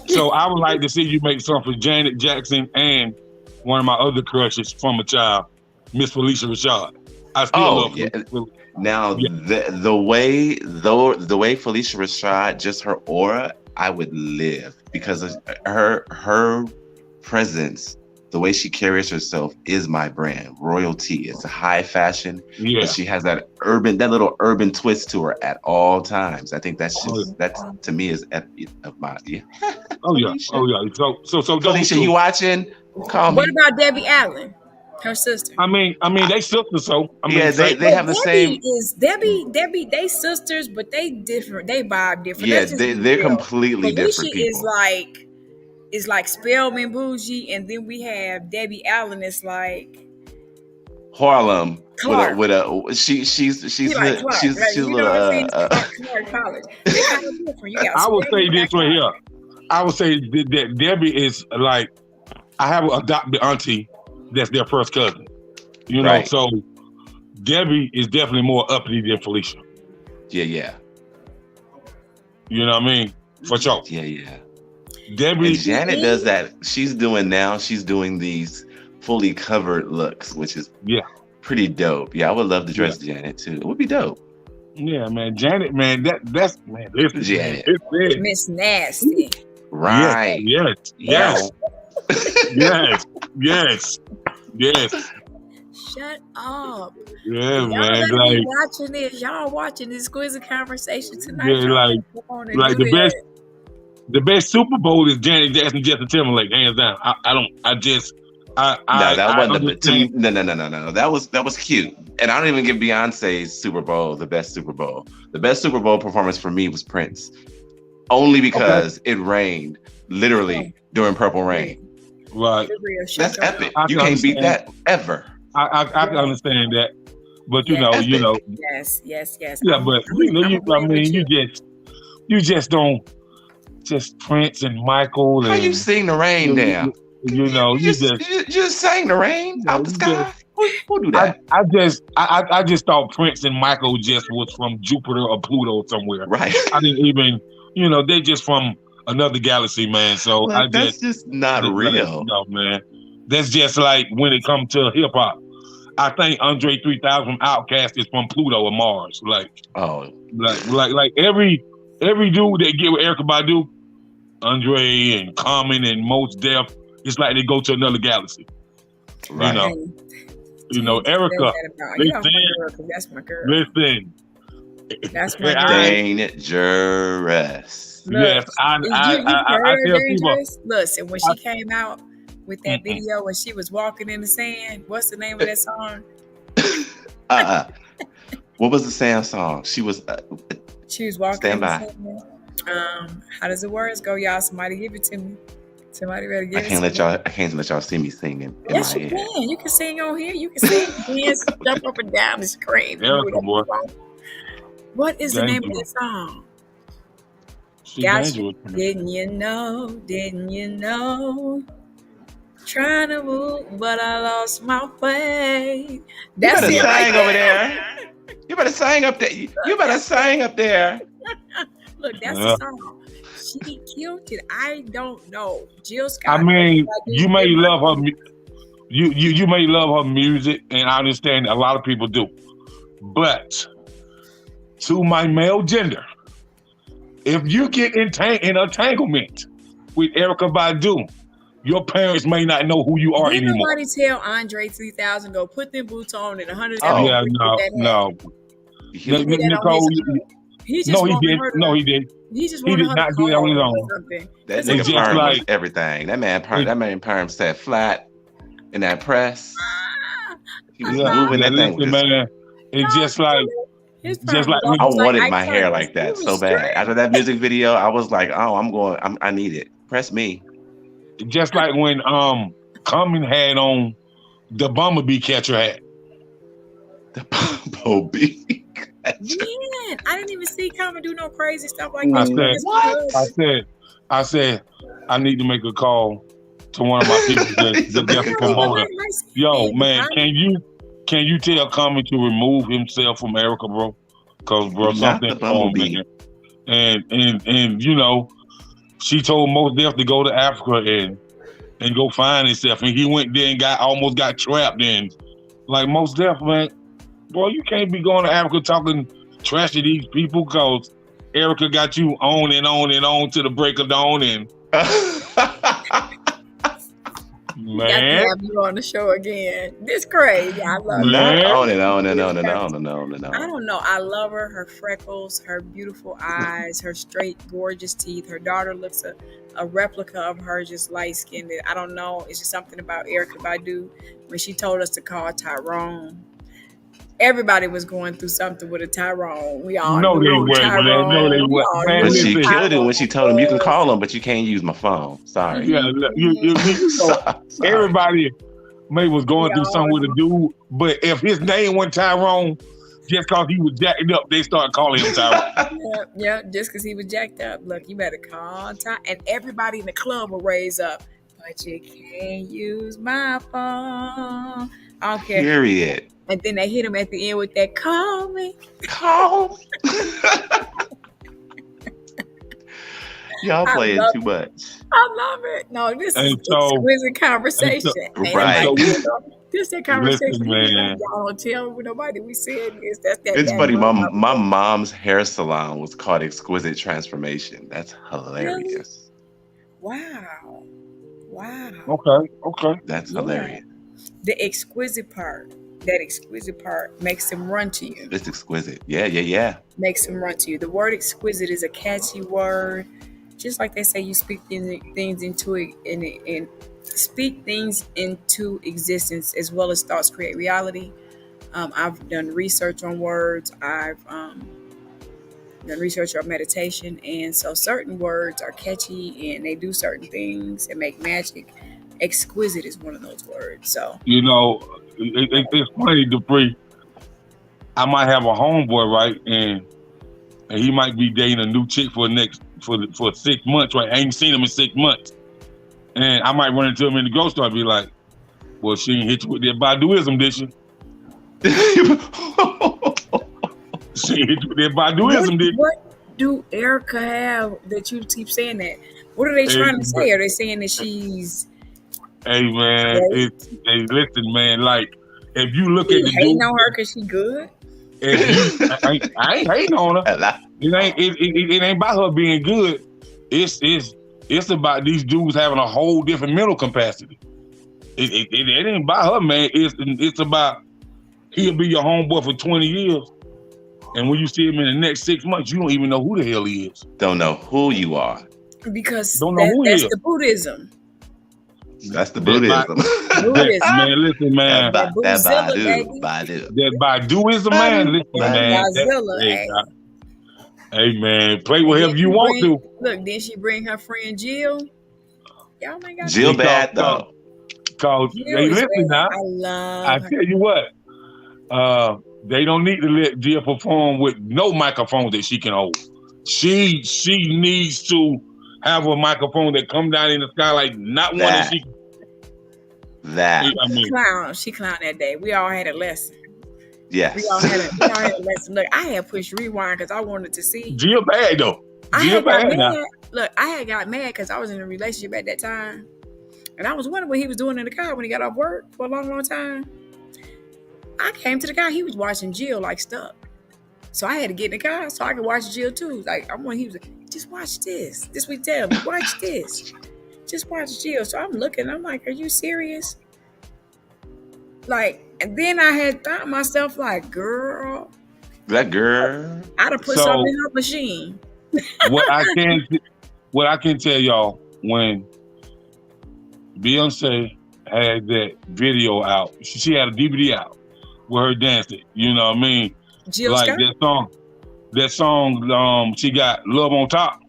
So I would like to see you make something for Janet Jackson and one of my other crushes from a child, Miss Felicia Rashad. I still love her. Now the way Felicia Rashad, just her aura, I would live because of her presence, the way she carries herself is my brand. Royalty. It's a high fashion. Yeah. But she has that little urban twist to her at all times. I think that's just that to me is of my Oh yeah. So Felicia, you watching? Call me. What about Debbie Allen? Her sister. I mean, they sisters, so they have the same. Debbie, they sisters, but they different. They vibe different. Yeah, they're completely different people. Is like Spelman Bougie, and then we have Debbie Allen. It's like Harlem Clark. with a she's like Clark, she's a little Clark College. They're kind of different. I would say this right here. I would say that Debbie is like, I have an adopted auntie that's their first cousin. You know, right. So Debbie is definitely more uppity than Felicia. Yeah. You know what I mean? For sure. Yeah. Debbie. And Janet does that. She's doing these fully covered looks, which is pretty dope. Yeah, I would love to dress Janet too. It would be dope. Yeah, man. Janet, man, that's man. Listen, Janet. Miss Nasty. Right. Yes. Shut up. Yeah, y'all man. Like watching this. Y'all watching this Exquisite conversation tonight. Yeah, like the best Super Bowl is Janet Jackson, Justin Timberlake, hands down. No. That was cute. And I don't even give Beyonce's Super Bowl the best Super Bowl. The best Super Bowl performance for me was Prince. Only because it rained literally during Purple Rain. Right. That's epic. You can't beat that ever. I can understand that. But you know. Yes. Yeah, but you just don't just Prince and Michael. How you sing the rain down? You just sang the rain out the sky. Who do that? I just thought Prince and Michael just was from Jupiter or Pluto somewhere. Right. I didn't even, they're just from another galaxy, man. So that's just not real. No, man. That's just like when it comes to hip hop. I think Andre 3000 from Outkast is from Pluto or Mars. Like every dude that get with Erykah Badu, Andre and Common and Mos Def, it's like they go to another galaxy. Right. Erykah. That's my girl. Listen. That's my girl. Dangerous. Yes, I tell people. Listen, when she came out with that video when she was walking in the sand, what's the name of that song? What was the sand song? She was walking. Stand by. How does the words go, y'all? Somebody give it to me. Somebody better give it to me. I can't let y'all see me singing. Yes, you can. You can sing on here. You can sing, dance, jump up and down and scream. Boy. What is the name of that song? Gotcha. Didn't you know? Trying to move, but I lost my way. That's That's you better it right sing over there. You better sing up there. You better sing up there. Look, that's the song. She killed it. I don't know. Jill Scott. I mean, you may love her. You may love her music, and I understand a lot of people do. But to my male gender, if you get in entanglement with Erykah Badu, your parents may not know who you are anymore. Nobody tell Andre 3000 go put them boots on at 100. Oh yeah, no. Nicole, he just he did. No, he did. He just did not do that on his own. That nigga perm was everything. That man perm sat flat in that press. He was moving that thing. Man, it's just like I wanted my hair like that so bad. After that music video, I was like, oh, I need it. Press me. Just like when Common had on the Bumblebee catcher hat. The Bumblebee catcher. Man, I didn't even see Common do no crazy stuff like that. I said, I need to make a call to one of my people that's a promoter. Yo, man, can you tell Common to remove himself from Erykah, bro? Because, bro, something's wrong, man. And you know, she told Mos Def to go to Africa and go find himself, and he went there and almost got trapped in. Like, Mos Def, man, boy, you can't be going to Africa talking trash to these people because Erykah got you on and on and on to the break of dawn, and man, got to have you on the show again. This crazy. I love her. On and on and on and on and on and on. I don't know. I love her. Her freckles, her beautiful eyes, her straight, gorgeous teeth. Her daughter looks a replica of her, just light skinned. I don't know. It's just something about Erykah Badu when she told us to call Tyrone. Everybody was going through something with a Tyrone. We all know they were. No, they were. But she killed it when she told him, "You can call him, but you can't use my phone." Sorry. Yeah, everybody maybe was going through something with a dude, but if his name wasn't Tyrone, just because he was jacked up, they started calling him Tyrone. yeah, just because he was jacked up. Look, you better call Tyrone, and everybody in the club will raise up. But you can't use my phone. I don't care. Period. And then they hit him at the end with that, call me. Call me. Y'all playing too much. I love it. No, this is exquisite conversation. Right. This that conversation. Listen, man. Y'all don't tell nobody we said this. That's that. It's funny. My mom's hair salon was called Exquisite Transformation. That's hilarious. Really? Wow. Okay. That's hilarious. The exquisite part. That exquisite part makes them run to you. It's exquisite. Yeah. Makes them run to you. The word exquisite is a catchy word. Just like they say, you speak things into it and speak things into existence as well as thoughts create reality. I've done research on words. I've done research on meditation. And so certain words are catchy and they do certain things and make magic. Exquisite is one of those words. So, you know, it's funny, Dupree. I might have a homeboy, right, and he might be dating a new chick for 6 months, right? I ain't seen him in 6 months, and I might run into him in the grocery store and be like, "Well, she ain't hit you with that Baduism, did she?" She hit you with that Baduism, did she? What do Erykah have that you keep saying that? What are they trying to say? Are they saying that she's? Hey man, listen, man. Like, if you look at the hating on her because she good. I ain't hating on her. It ain't about her being good. It's about these dudes having a whole different mental capacity. It ain't about her, man. It's about he'll be your homeboy for 20 years, and when you see him in the next 6 months, you don't even know who the hell he is. Don't know who you are because that's the Buddhism. That's the Buddhism. Man, listen, man. That Badu. That Baduism, man. Listen, man. Hey, man. Play whatever you want to. Look, then she bring her friend Jill. Y'all ain't got Jill bad, though. Cause, hey, listen now. I tell you what. They don't need to let Jill perform with no microphone that she can hold. She needs to have a microphone that come down in the sky like not one that she. That. I mean, She clowned that day. We all had a lesson. Yes. We all had a lesson. Look, I had pushed rewind because I wanted to see. Jill bad though. I Jill had got bad now. mad. Look, I had got mad because I was in a relationship at that time. And I was wondering what he was doing in the car when he got off work for a long, long time. I came to the car. He was watching Jill like stuck. So I had to get in the car so I could watch Jill too. Like, he was like, just watch this. This we tell me. Watch this. Just watch Jill. So I'm looking. I'm like, are you serious? Like, and then I had thought myself like, girl. That girl. I'd have put something in her machine. What I can tell y'all, when Beyonce had that video out, she had a DVD out with her dancing. You know what I mean? Jill like Scott? that song. She got Love on Top.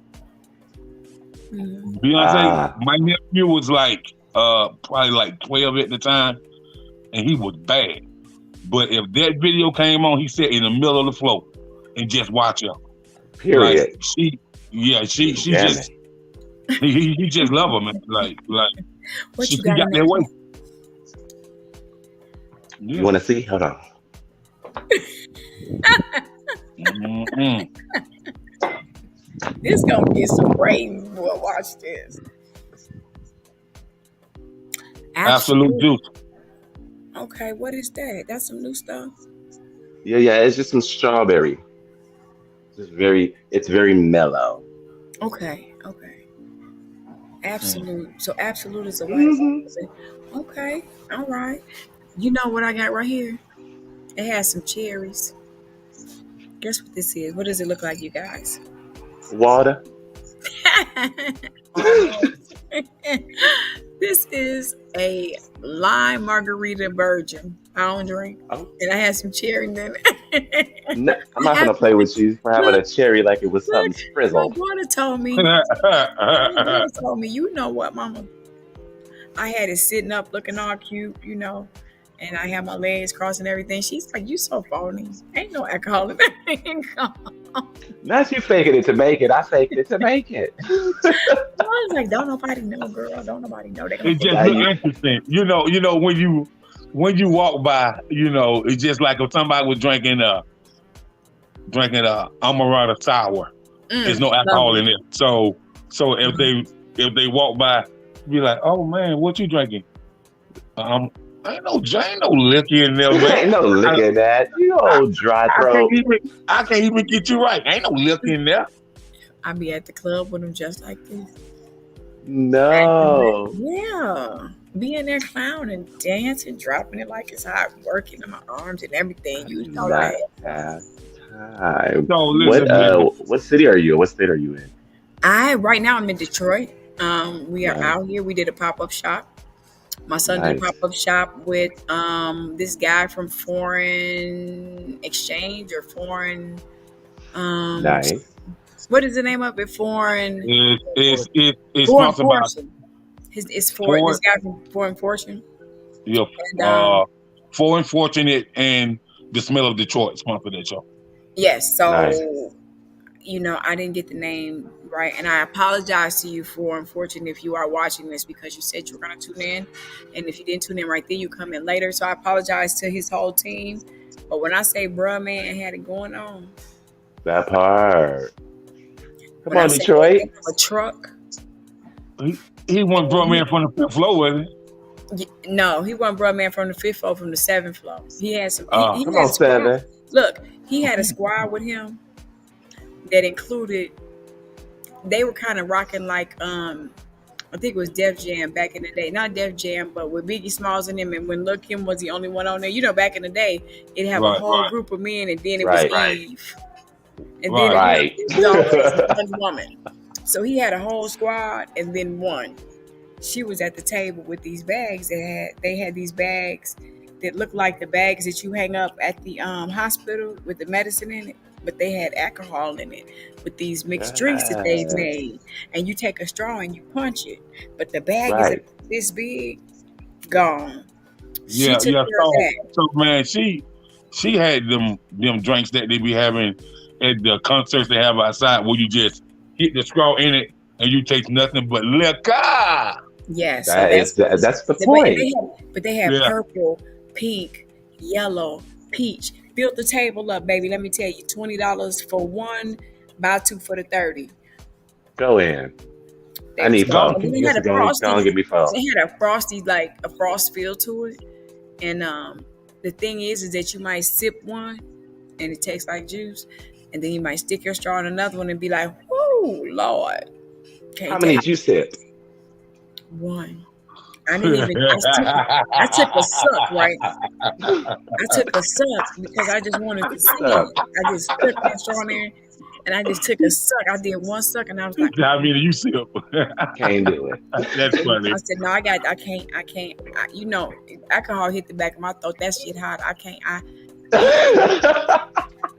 Mm-hmm. Beyonce, my nephew was like probably like 12 at the time, and he was bad. But if that video came on, he sat in the middle of the floor and just watch her. Period. Like, she just he just love her, man. Like what she got that way. Yeah. You want to see? Hold on. This gonna get some ratings. We'll watch this. Absolute juice. Okay, what is that? That's some new stuff. Yeah. It's just some strawberry. It's very mellow. Okay. Absolute. So absolute is a way. Mm-hmm. Okay. All right. You know what I got right here? It has some cherries. Guess what this is? What does it look like, you guys? Water. This is a lime margarita virgin. I don't drink. Oh. And I had some cherry in it. No, I'm not going to play with you for having a cherry like it was something frizzled. My daughter told me. You know what, mama? I had it sitting up looking all cute, you know. And I had my legs crossed and everything. She's like, you so phony. Ain't no alcohol in that. Not you faking it to make it. I faked it to make it. I was like, don't nobody know, girl. Don't nobody know. It just look interesting. You know, when you walk by, you know, it's just like if somebody was drinking a Amarada sour. There's no alcohol in it. So if they walk by, be like, oh man, what you drinking? Ain't no liquor in there, man. Ain't no liquor in that. You old dry throat. I can't even get you right. Ain't no liquor in there. I be at the club with them just like this. No. Yeah. Be in there clowning, dancing, dropping it like it's hot, working in my arms and everything. You know that. Time. So listen, what city are you in? What state are you in? Right now I'm in Detroit. We are out here. We did a pop-up shop. My son did a pop-up shop with this guy from Foreign Exchange or Foreign. Nice. What is the name of it? Foreign. It's Foreign sponsored by. It's for this guy from Foreign Fortune. Yep. Foreign Fortunate and the Smell of Detroit sponsored that show. Yes. So, nice. You know, I didn't get the name right. And I apologize to you, Foreign Fortune, if you are watching this, because you said you were going to tune in. And if you didn't tune in right then, you come in later. So I apologize to his whole team. But when I say bruh, man, had it going on. That part. Come on, Detroit. A truck. He wasn't bruh man from the 5th floor, was he? No, he wasn't bruh man from the 5th floor, from the 7th floor. He had some. He come had on, 7. Look, he had a squad with him that included. They were kind of rocking like I think it was Def Jam back in the day. Not Def Jam, but with Biggie Smalls in him, and when Lil Kim was the only one on there. You know, back in the day, it'd have a whole group of men, and then it was Eve, and then it was one woman. So he had a whole squad, and then one. She was at the table with these bags. They had these bags that looked like the bags that you hang up at the hospital with the medicine in it, but they had alcohol in it with these mixed drinks that they made. And you take a straw and you punch it, but the bag is this big, gone. Yeah. So man, she had them drinks that they be having at the concerts they have outside, where you just hit the straw in it and you taste nothing but liquor. Yes, so That's the but point. they have Yeah. purple, pink, yellow, peach. Fill the table up, baby. Let me tell you, $20 for one, buy two for the 30. Go in. I They was need going. Go. four. And then they had Just a go and frosty. give me four. They had a frosty, like a frost feel to it. And the thing is that you might sip one, and it tastes like juice, and then you might stick your straw in another one and be like, "Whoo, Lord, How can't many take did you sip? one." I didn't even. I took a suck, right? I took a suck because I just wanted to That's what's see up. it. I just stuck my straw in there, and I just took a suck. I did one suck, and I was like, I mean, you sip. Can't do it. That's funny. I said, no, I can't. You know, alcohol hit the back of my throat. That shit hot. I can't.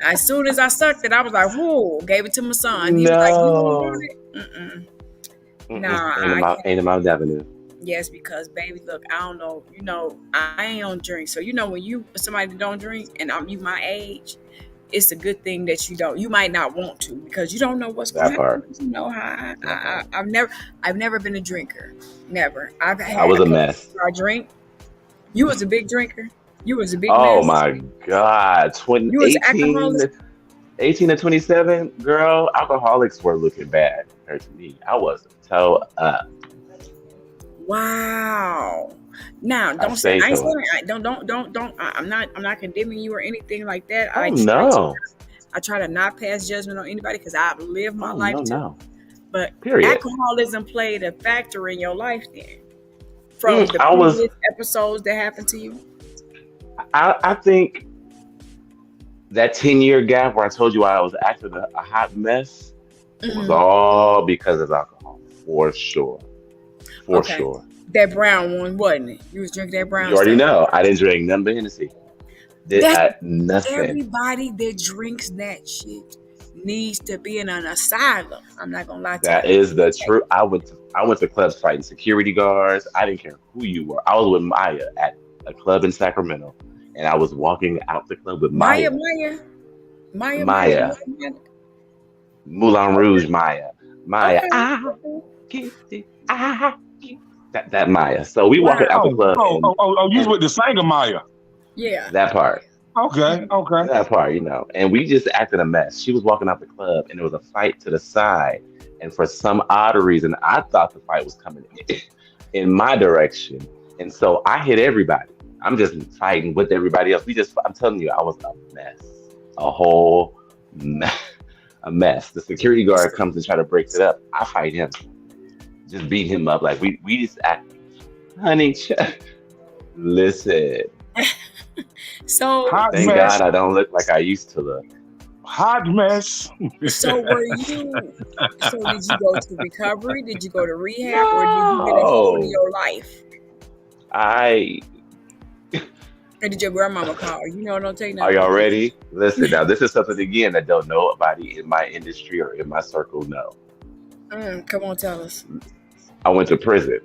As soon as I sucked it, I was like, whoo, gave it to my son. He was like, you don't want No. it? Mm-mm. Mm-mm. Nah, I can't. Ain't in Mount Avenue. Yes, because baby, look, I don't know. You know, I ain't on drink. So you know, when you somebody that don't drink, and you my age, it's a good thing that you don't. You might not want to because you don't know what's going That to happen. part. You know how That part. I've never been a drinker. Never. I've had. I was a mess. I drink. You was a big drinker. You was a big Oh mess. my God. You was 18 to 27, girl, alcoholics were looking bad compared to me. I was toe up. Wow. Now, I don't say stayed I ain't toe up. saying don't. I'm not condemning you or anything like that. Oh no. I try to not pass judgment on anybody because I've lived my Oh life too. no. But Period. alcoholism played a factor in your life then, from the I was. previous episodes that happened to you. I think that 10-year gap where I told you I was acting a hot mess was all because of alcohol, for sure. For Okay. sure. That brown one, wasn't it? You was drinking that brown You already stuff. know. I didn't drink nothing but Hennessy. Nothing. Everybody that drinks that shit needs to be in an asylum. I'm not gonna lie to That you. is the truth. I went to clubs fighting security guards. I didn't care who you were. I was with Maya at a club in Sacramento, and I was walking out the club with Maya. Maya. Moulin Rouge Maya. Maya. Okay. That Maya. So we walking out the club and You was with the singer Maya. Yeah. that part. Okay. That part, and we just acted a mess. She was walking out the club, and there was a fight to the side. And for some odd reason, I thought the fight was coming in my direction. And so I hit everybody. I'm just fighting with everybody else. I'm telling you, I was a mess. A whole mess. A mess. The security guard comes and try to break it up. I fight him. Just beat him up. Like, we just act. Honey, listen. So Hot Thank mess. God I don't look like I used to look. Hot mess. So were you? So did you go to recovery? Did you go to rehab, or did you get a hold of your life? Or did your grandmama call? You know, don't take nothing. Are y'all ready? Listen, now this is something again that don't nobody in my industry or in my circle know. Come on, tell us. I went to prison.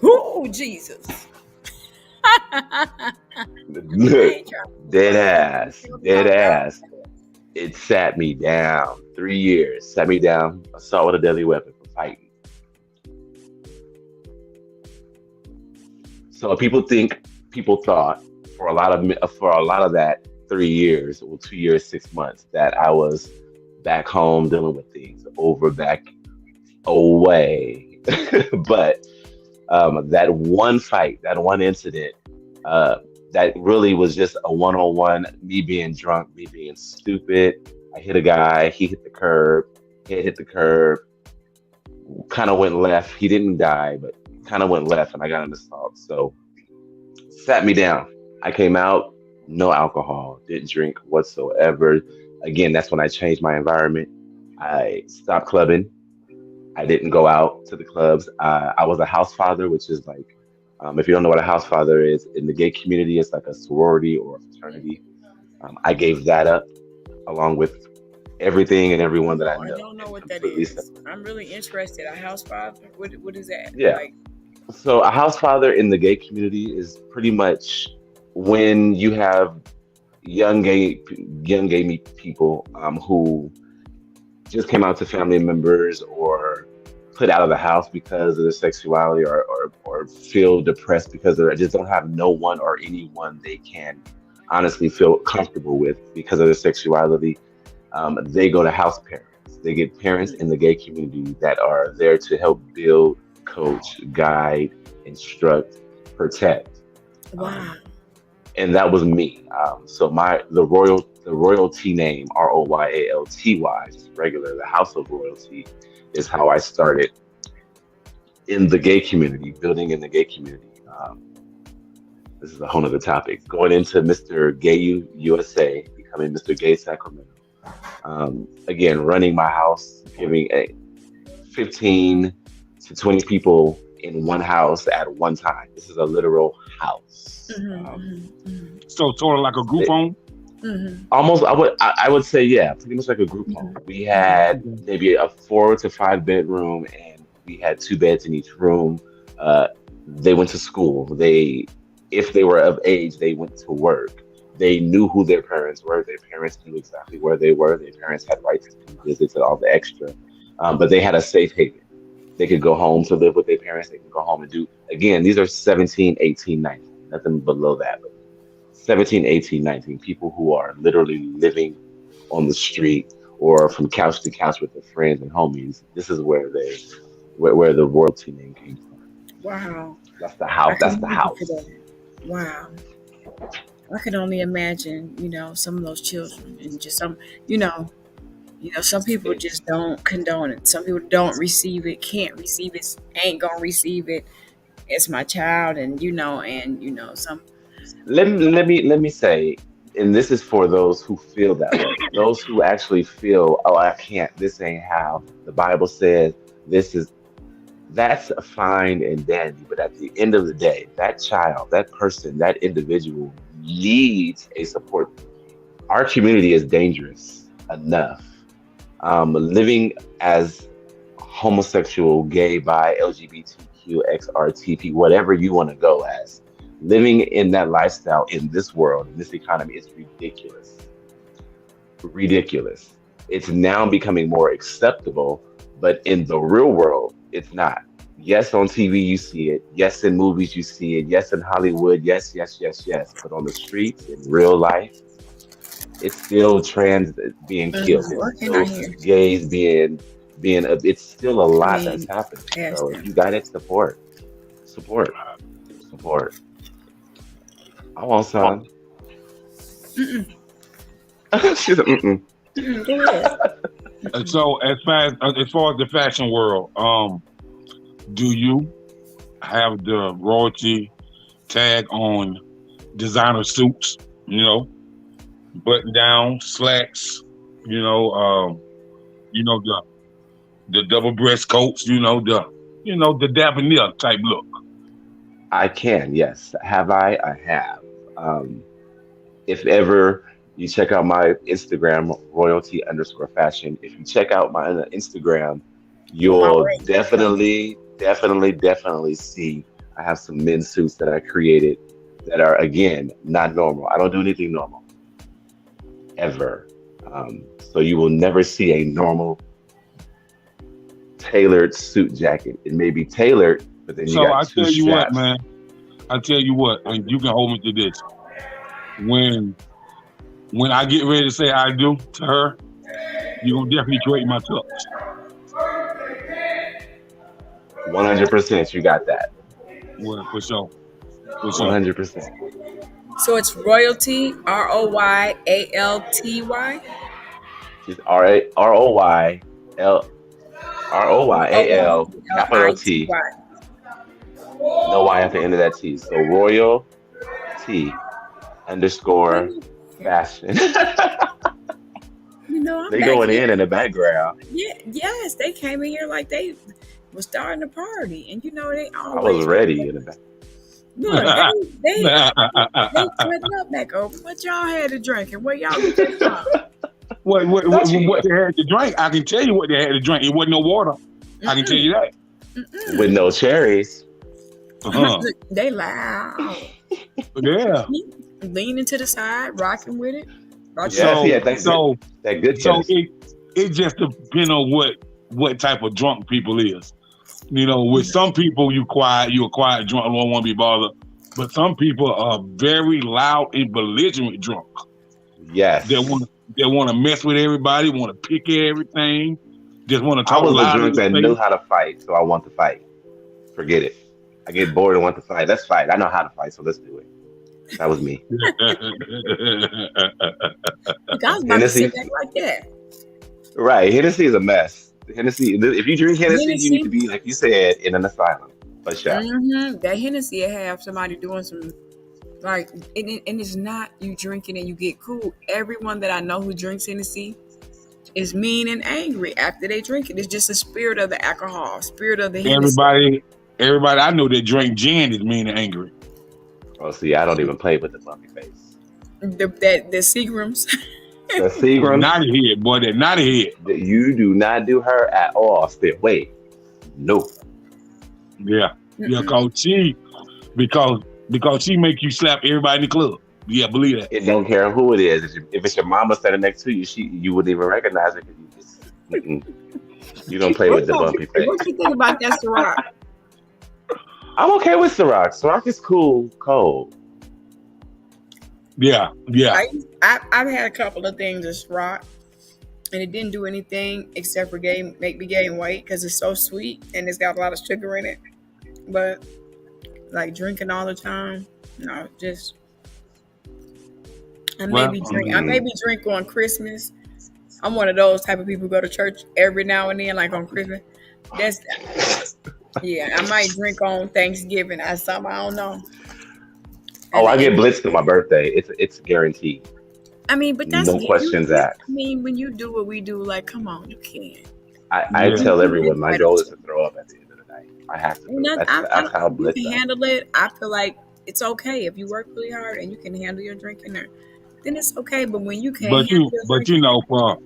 Oh, Jesus. Dead ass. It sat me down 3 years. Sat me down, assault with a deadly weapon for fighting. So people thought for a lot of that 3 years, well, 2 years, 6 months, that I was back home dealing with things back away. But that one fight, that one incident, that really was just a one-on-one, me being drunk, me being stupid. I hit a guy, he hit the curb, kind of went left. He didn't die, but kind of went left, and I got an assault. So sat me down. I came out, no alcohol, didn't drink whatsoever. Again, that's when I changed my environment. I stopped clubbing. I didn't go out to the clubs. I was a house father, which is like, if you don't know what a house father is, in the gay community, it's like a sorority or a fraternity. I gave that up along with everything and everyone that I know. I don't know what that is. I'm really interested. A house father? What is that? Yeah. So a house father in the gay community is pretty much when you have young gay people who just came out to family members or put out of the house because of their sexuality or or feel depressed because they just don't have no one or anyone they can honestly feel comfortable with because of their sexuality, they go to house parents. They get parents in the gay community that are there to help build, coach, guide, instruct, protect. Wow. And that was me. So the royalty name, Royalty, just regular, the House of Royalty, is how I started in the gay community, building in the gay community. This is a whole other topic. Going into Mr. Gay USA, becoming Mr. Gay Sacramento. Again, running my house, giving 15 to 20 people in one house at one time. This is a literal house. So sort of like a group home? Almost, I would say, yeah, pretty much like a group home. We had maybe a 4 to 5 bedroom, and we had 2 beds in each room. They went to school. If they were of age, they went to work. They knew who their parents were. Their parents knew exactly where they were. Their parents had rights to visits and all the extra. But they had a safe haven. They could go home to live with their parents. They could go home and do, again, these are 17, 18, 19, nothing below that. But 17, 18, 19, people who are literally living on the street or from couch to couch with their friends and homies. This is where the royalty name came from. Wow. That's the house. That's the house. Wow. I could only imagine, some of those children and just some people just don't condone it. Some people don't receive it, can't receive it, ain't gonna receive it. It's my child, and some. Let me say, and this is for those who feel that way. Those who actually feel, oh, I can't. This ain't how the Bible says. That's fine and dandy, but at the end of the day, that child, that person, that individual needs a support. Our community is dangerous enough. Living as homosexual, gay, bi, LGBTQ, XRTP, whatever you want to go as, living in that lifestyle in this world, in this economy, is ridiculous. Ridiculous. It's now becoming more acceptable, but in the real world, it's not. Yes, on TV you see it. Yes, in movies you see it. Yes, in Hollywood. Yes, yes, yes, yes. But on the streets, in real life, it's still trans being killed. It's still gays being. It's still a lot that's happening. So if you got it, support. I want some. She's a Go ahead. So as far as the fashion world, do you have the royalty tag on designer suits? Button down, slacks. The double breast coats. The debonair type look. I can, yes. Have I? I have. If ever you check out my Instagram, royalty_fashion. If you check out my Instagram, you'll definitely see I have some men's suits that I created that are, again, not normal. I don't do anything normal, ever. So you will never see a normal tailored suit jacket. It may be tailored, but then you got two straps. So I tell you what, man. I tell you what, and you can hold me to this. When I get ready to say I do to her, you're going to definitely create my tux. 100%, you got that. Well, for sure. 100%. So it's royalty, Royalty. She's Royal capital T. No Y at the end of that T. So royalty _fashion. They going in the background. Yeah, yes, they came in here like they was starting a party, and they always. I was ready in the back. Look, they sweating up back over. What y'all had to drink and where y'all get that from? What they had to drink? I can tell you what they had to drink. It wasn't no water. I can tell you that. With no cherries. They loud. Yeah. Leaning to the side, rocking with it. That good. So it just depends on what type of drunk people is. You know, with some people, you're a quiet drunk, don't want to be bothered. But some people are very loud and belligerent drunk. Yes. They want to mess with everybody, want to pick at everything, just want to talk I was loud. a drunk that knew how to fight, so I want to fight. Forget it. I get bored and want to fight. Let's fight. I know how to fight, so let's do it. That was me. I was about to sit back like that. Right. Hennessy is a mess. Hennessy, if you drink Hennessy, you need to be, like you said, in an asylum. For sure. Mm-hmm. That Hennessy will have somebody doing some, like, and it's not you drinking and you get cool. Everyone that I know who drinks Hennessy is mean and angry after they drink it. It's just a spirit of the alcohol, spirit of the Hennessy. Everybody I know that drink gin is mean and angry. Oh, see, I don't even play with the bumpy face. The Seagrams. The Seagrams. Not a head, boy. They're not a head. You do not do her at all. Still, wait. No. Yeah. Yeah, because she make you slap everybody in the club. Yeah, believe that. It don't care who it is. If it's your mama standing next to you, you wouldn't even recognize it because you don't play with the bumpy face. What you think about that, Ciroc? I'm okay with Ciroc. Ciroc is cold. Yeah. I've had a couple of things of Ciroc, and it didn't do anything except for make me gain weight because it's so sweet and it's got a lot of sugar in it. But like drinking all the time, no, just I maybe drink on Christmas. I'm one of those type of people who go to church every now and then, like on Christmas. Yeah, I might drink on Thanksgiving or something. I don't know. I get blitzed on my birthday. It's guaranteed. I mean, but that's no questions asked. I mean, when you do what we do, like, come on, you can't. I tell everyone my goal is to throw up at the end of the night. I have to. That's how blitzed you can handle it. I feel like it's okay if you work really hard and you can handle your drinking there. Then it's okay. But when you can't, you know, for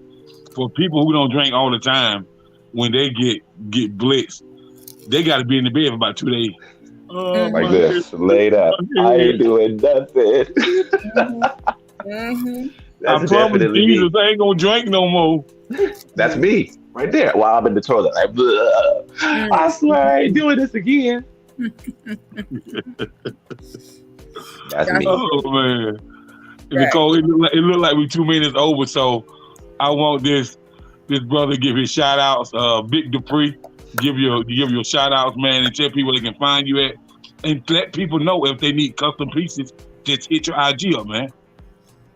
people who don't drink all the time, when they get blitzed, they got to be in the bed for about 2 days. Like this, laid up. I ain't doing nothing. I promise Jesus, I ain't gonna drink no more. That's me right there. While I'm in the toilet, like, I swear I ain't doing this again. That's me. Oh man, Nicole, it looked like we 2 minutes over, so I want this brother to give his shout outs. Big Dupree, give your shout outs, man, and tell people they can find you at, and let people know if they need custom pieces, just hit your IG up, man.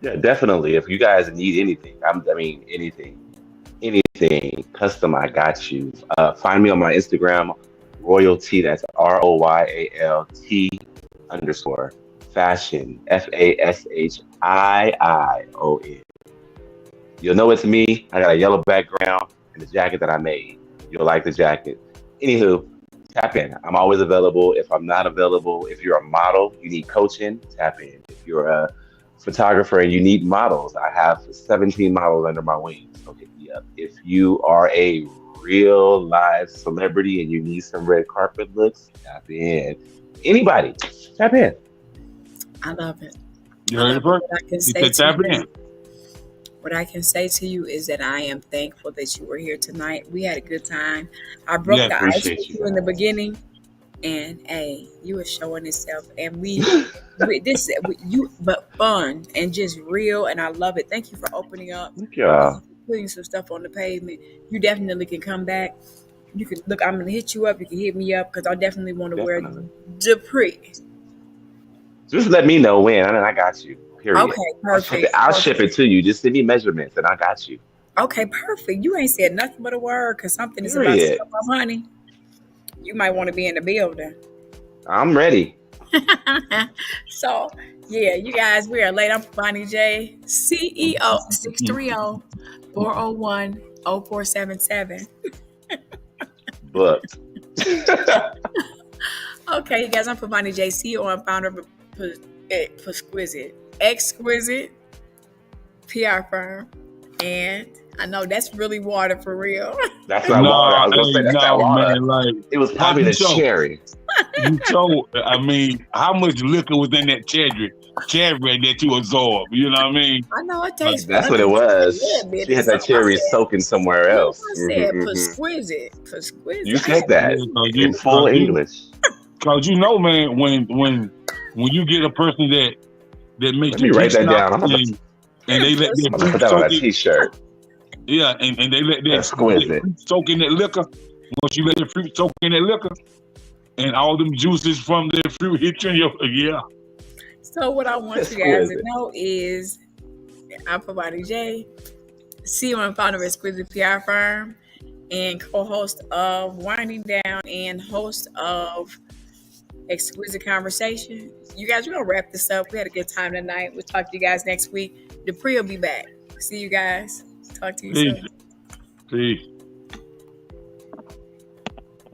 Yeah, definitely. If you guys need anything, anything custom, I got you. Find me on my Instagram, Royalty. That's ROYALT_fashion, FASHIION. You'll know it's me. I got a yellow background and a jacket that I made. You'll like the jacket. Anywho, tap in. I'm always available. If I'm not available, if you're a model, you need coaching, tap in. If you're a photographer and you need models, I have 17 models under my wings. So hit me up. If you are a real live celebrity and you need some red carpet looks, tap in. Anybody, tap in. I love it. You heard it first? What I can say to you is that I am thankful that you were here tonight. We had a good time. I broke the ice with you in the beginning, and hey, you were showing yourself, and but fun and just real, and I love it. Thank you for opening up. Yeah. Putting some stuff on the pavement. You definitely can come back. You can look. I'm gonna hit you up. You can hit me up because I definitely want to wear Dupree. Just let me know when, and I got you. Period. Okay, perfect. I'll ship it to you. Just send me measurements, and I got you. Okay, perfect. You ain't said nothing but a word because something is about to come up, honey. You might want to be in the building. I'm ready. So, yeah, you guys, we are late. I'm Bonnie J, CEO, 630-401-0477. Booked. Okay, you guys, I'm Bonnie J, CEO and founder of Exquisite PR firm. And I know that's really water for real. That's not water. I was going to say that's not water. Man, it was probably the cherry. I mean, how much liquor was in that cherry that you absorbed? You know what I mean? I know it tastes That's funny what it a was. little bit. She had It's that something I cherry said. soaking somewhere What else. I said, exquisite. You I said had that in full English. Cause you know, man, when you get a person that makes Let you me write that stop down. and they let I'm that I'm gonna fruit put that on a soak in, T-shirt. yeah, and they let that Exquisite. fruit soak in that liquor. Once you let the fruit soak in that liquor, and all them juices from that fruit hit you in your So what I want you guys to Exquisite. know is I'm providing Jay, CEO and founder of Exquisite PR firm, and co-host of Winding Down and host of Exquisite Conversation. You guys, we're gonna wrap this up. We had a good time tonight. We'll talk to you guys next week. Dupree will be back. See you guys. Talk to you Peace. soon. Peace.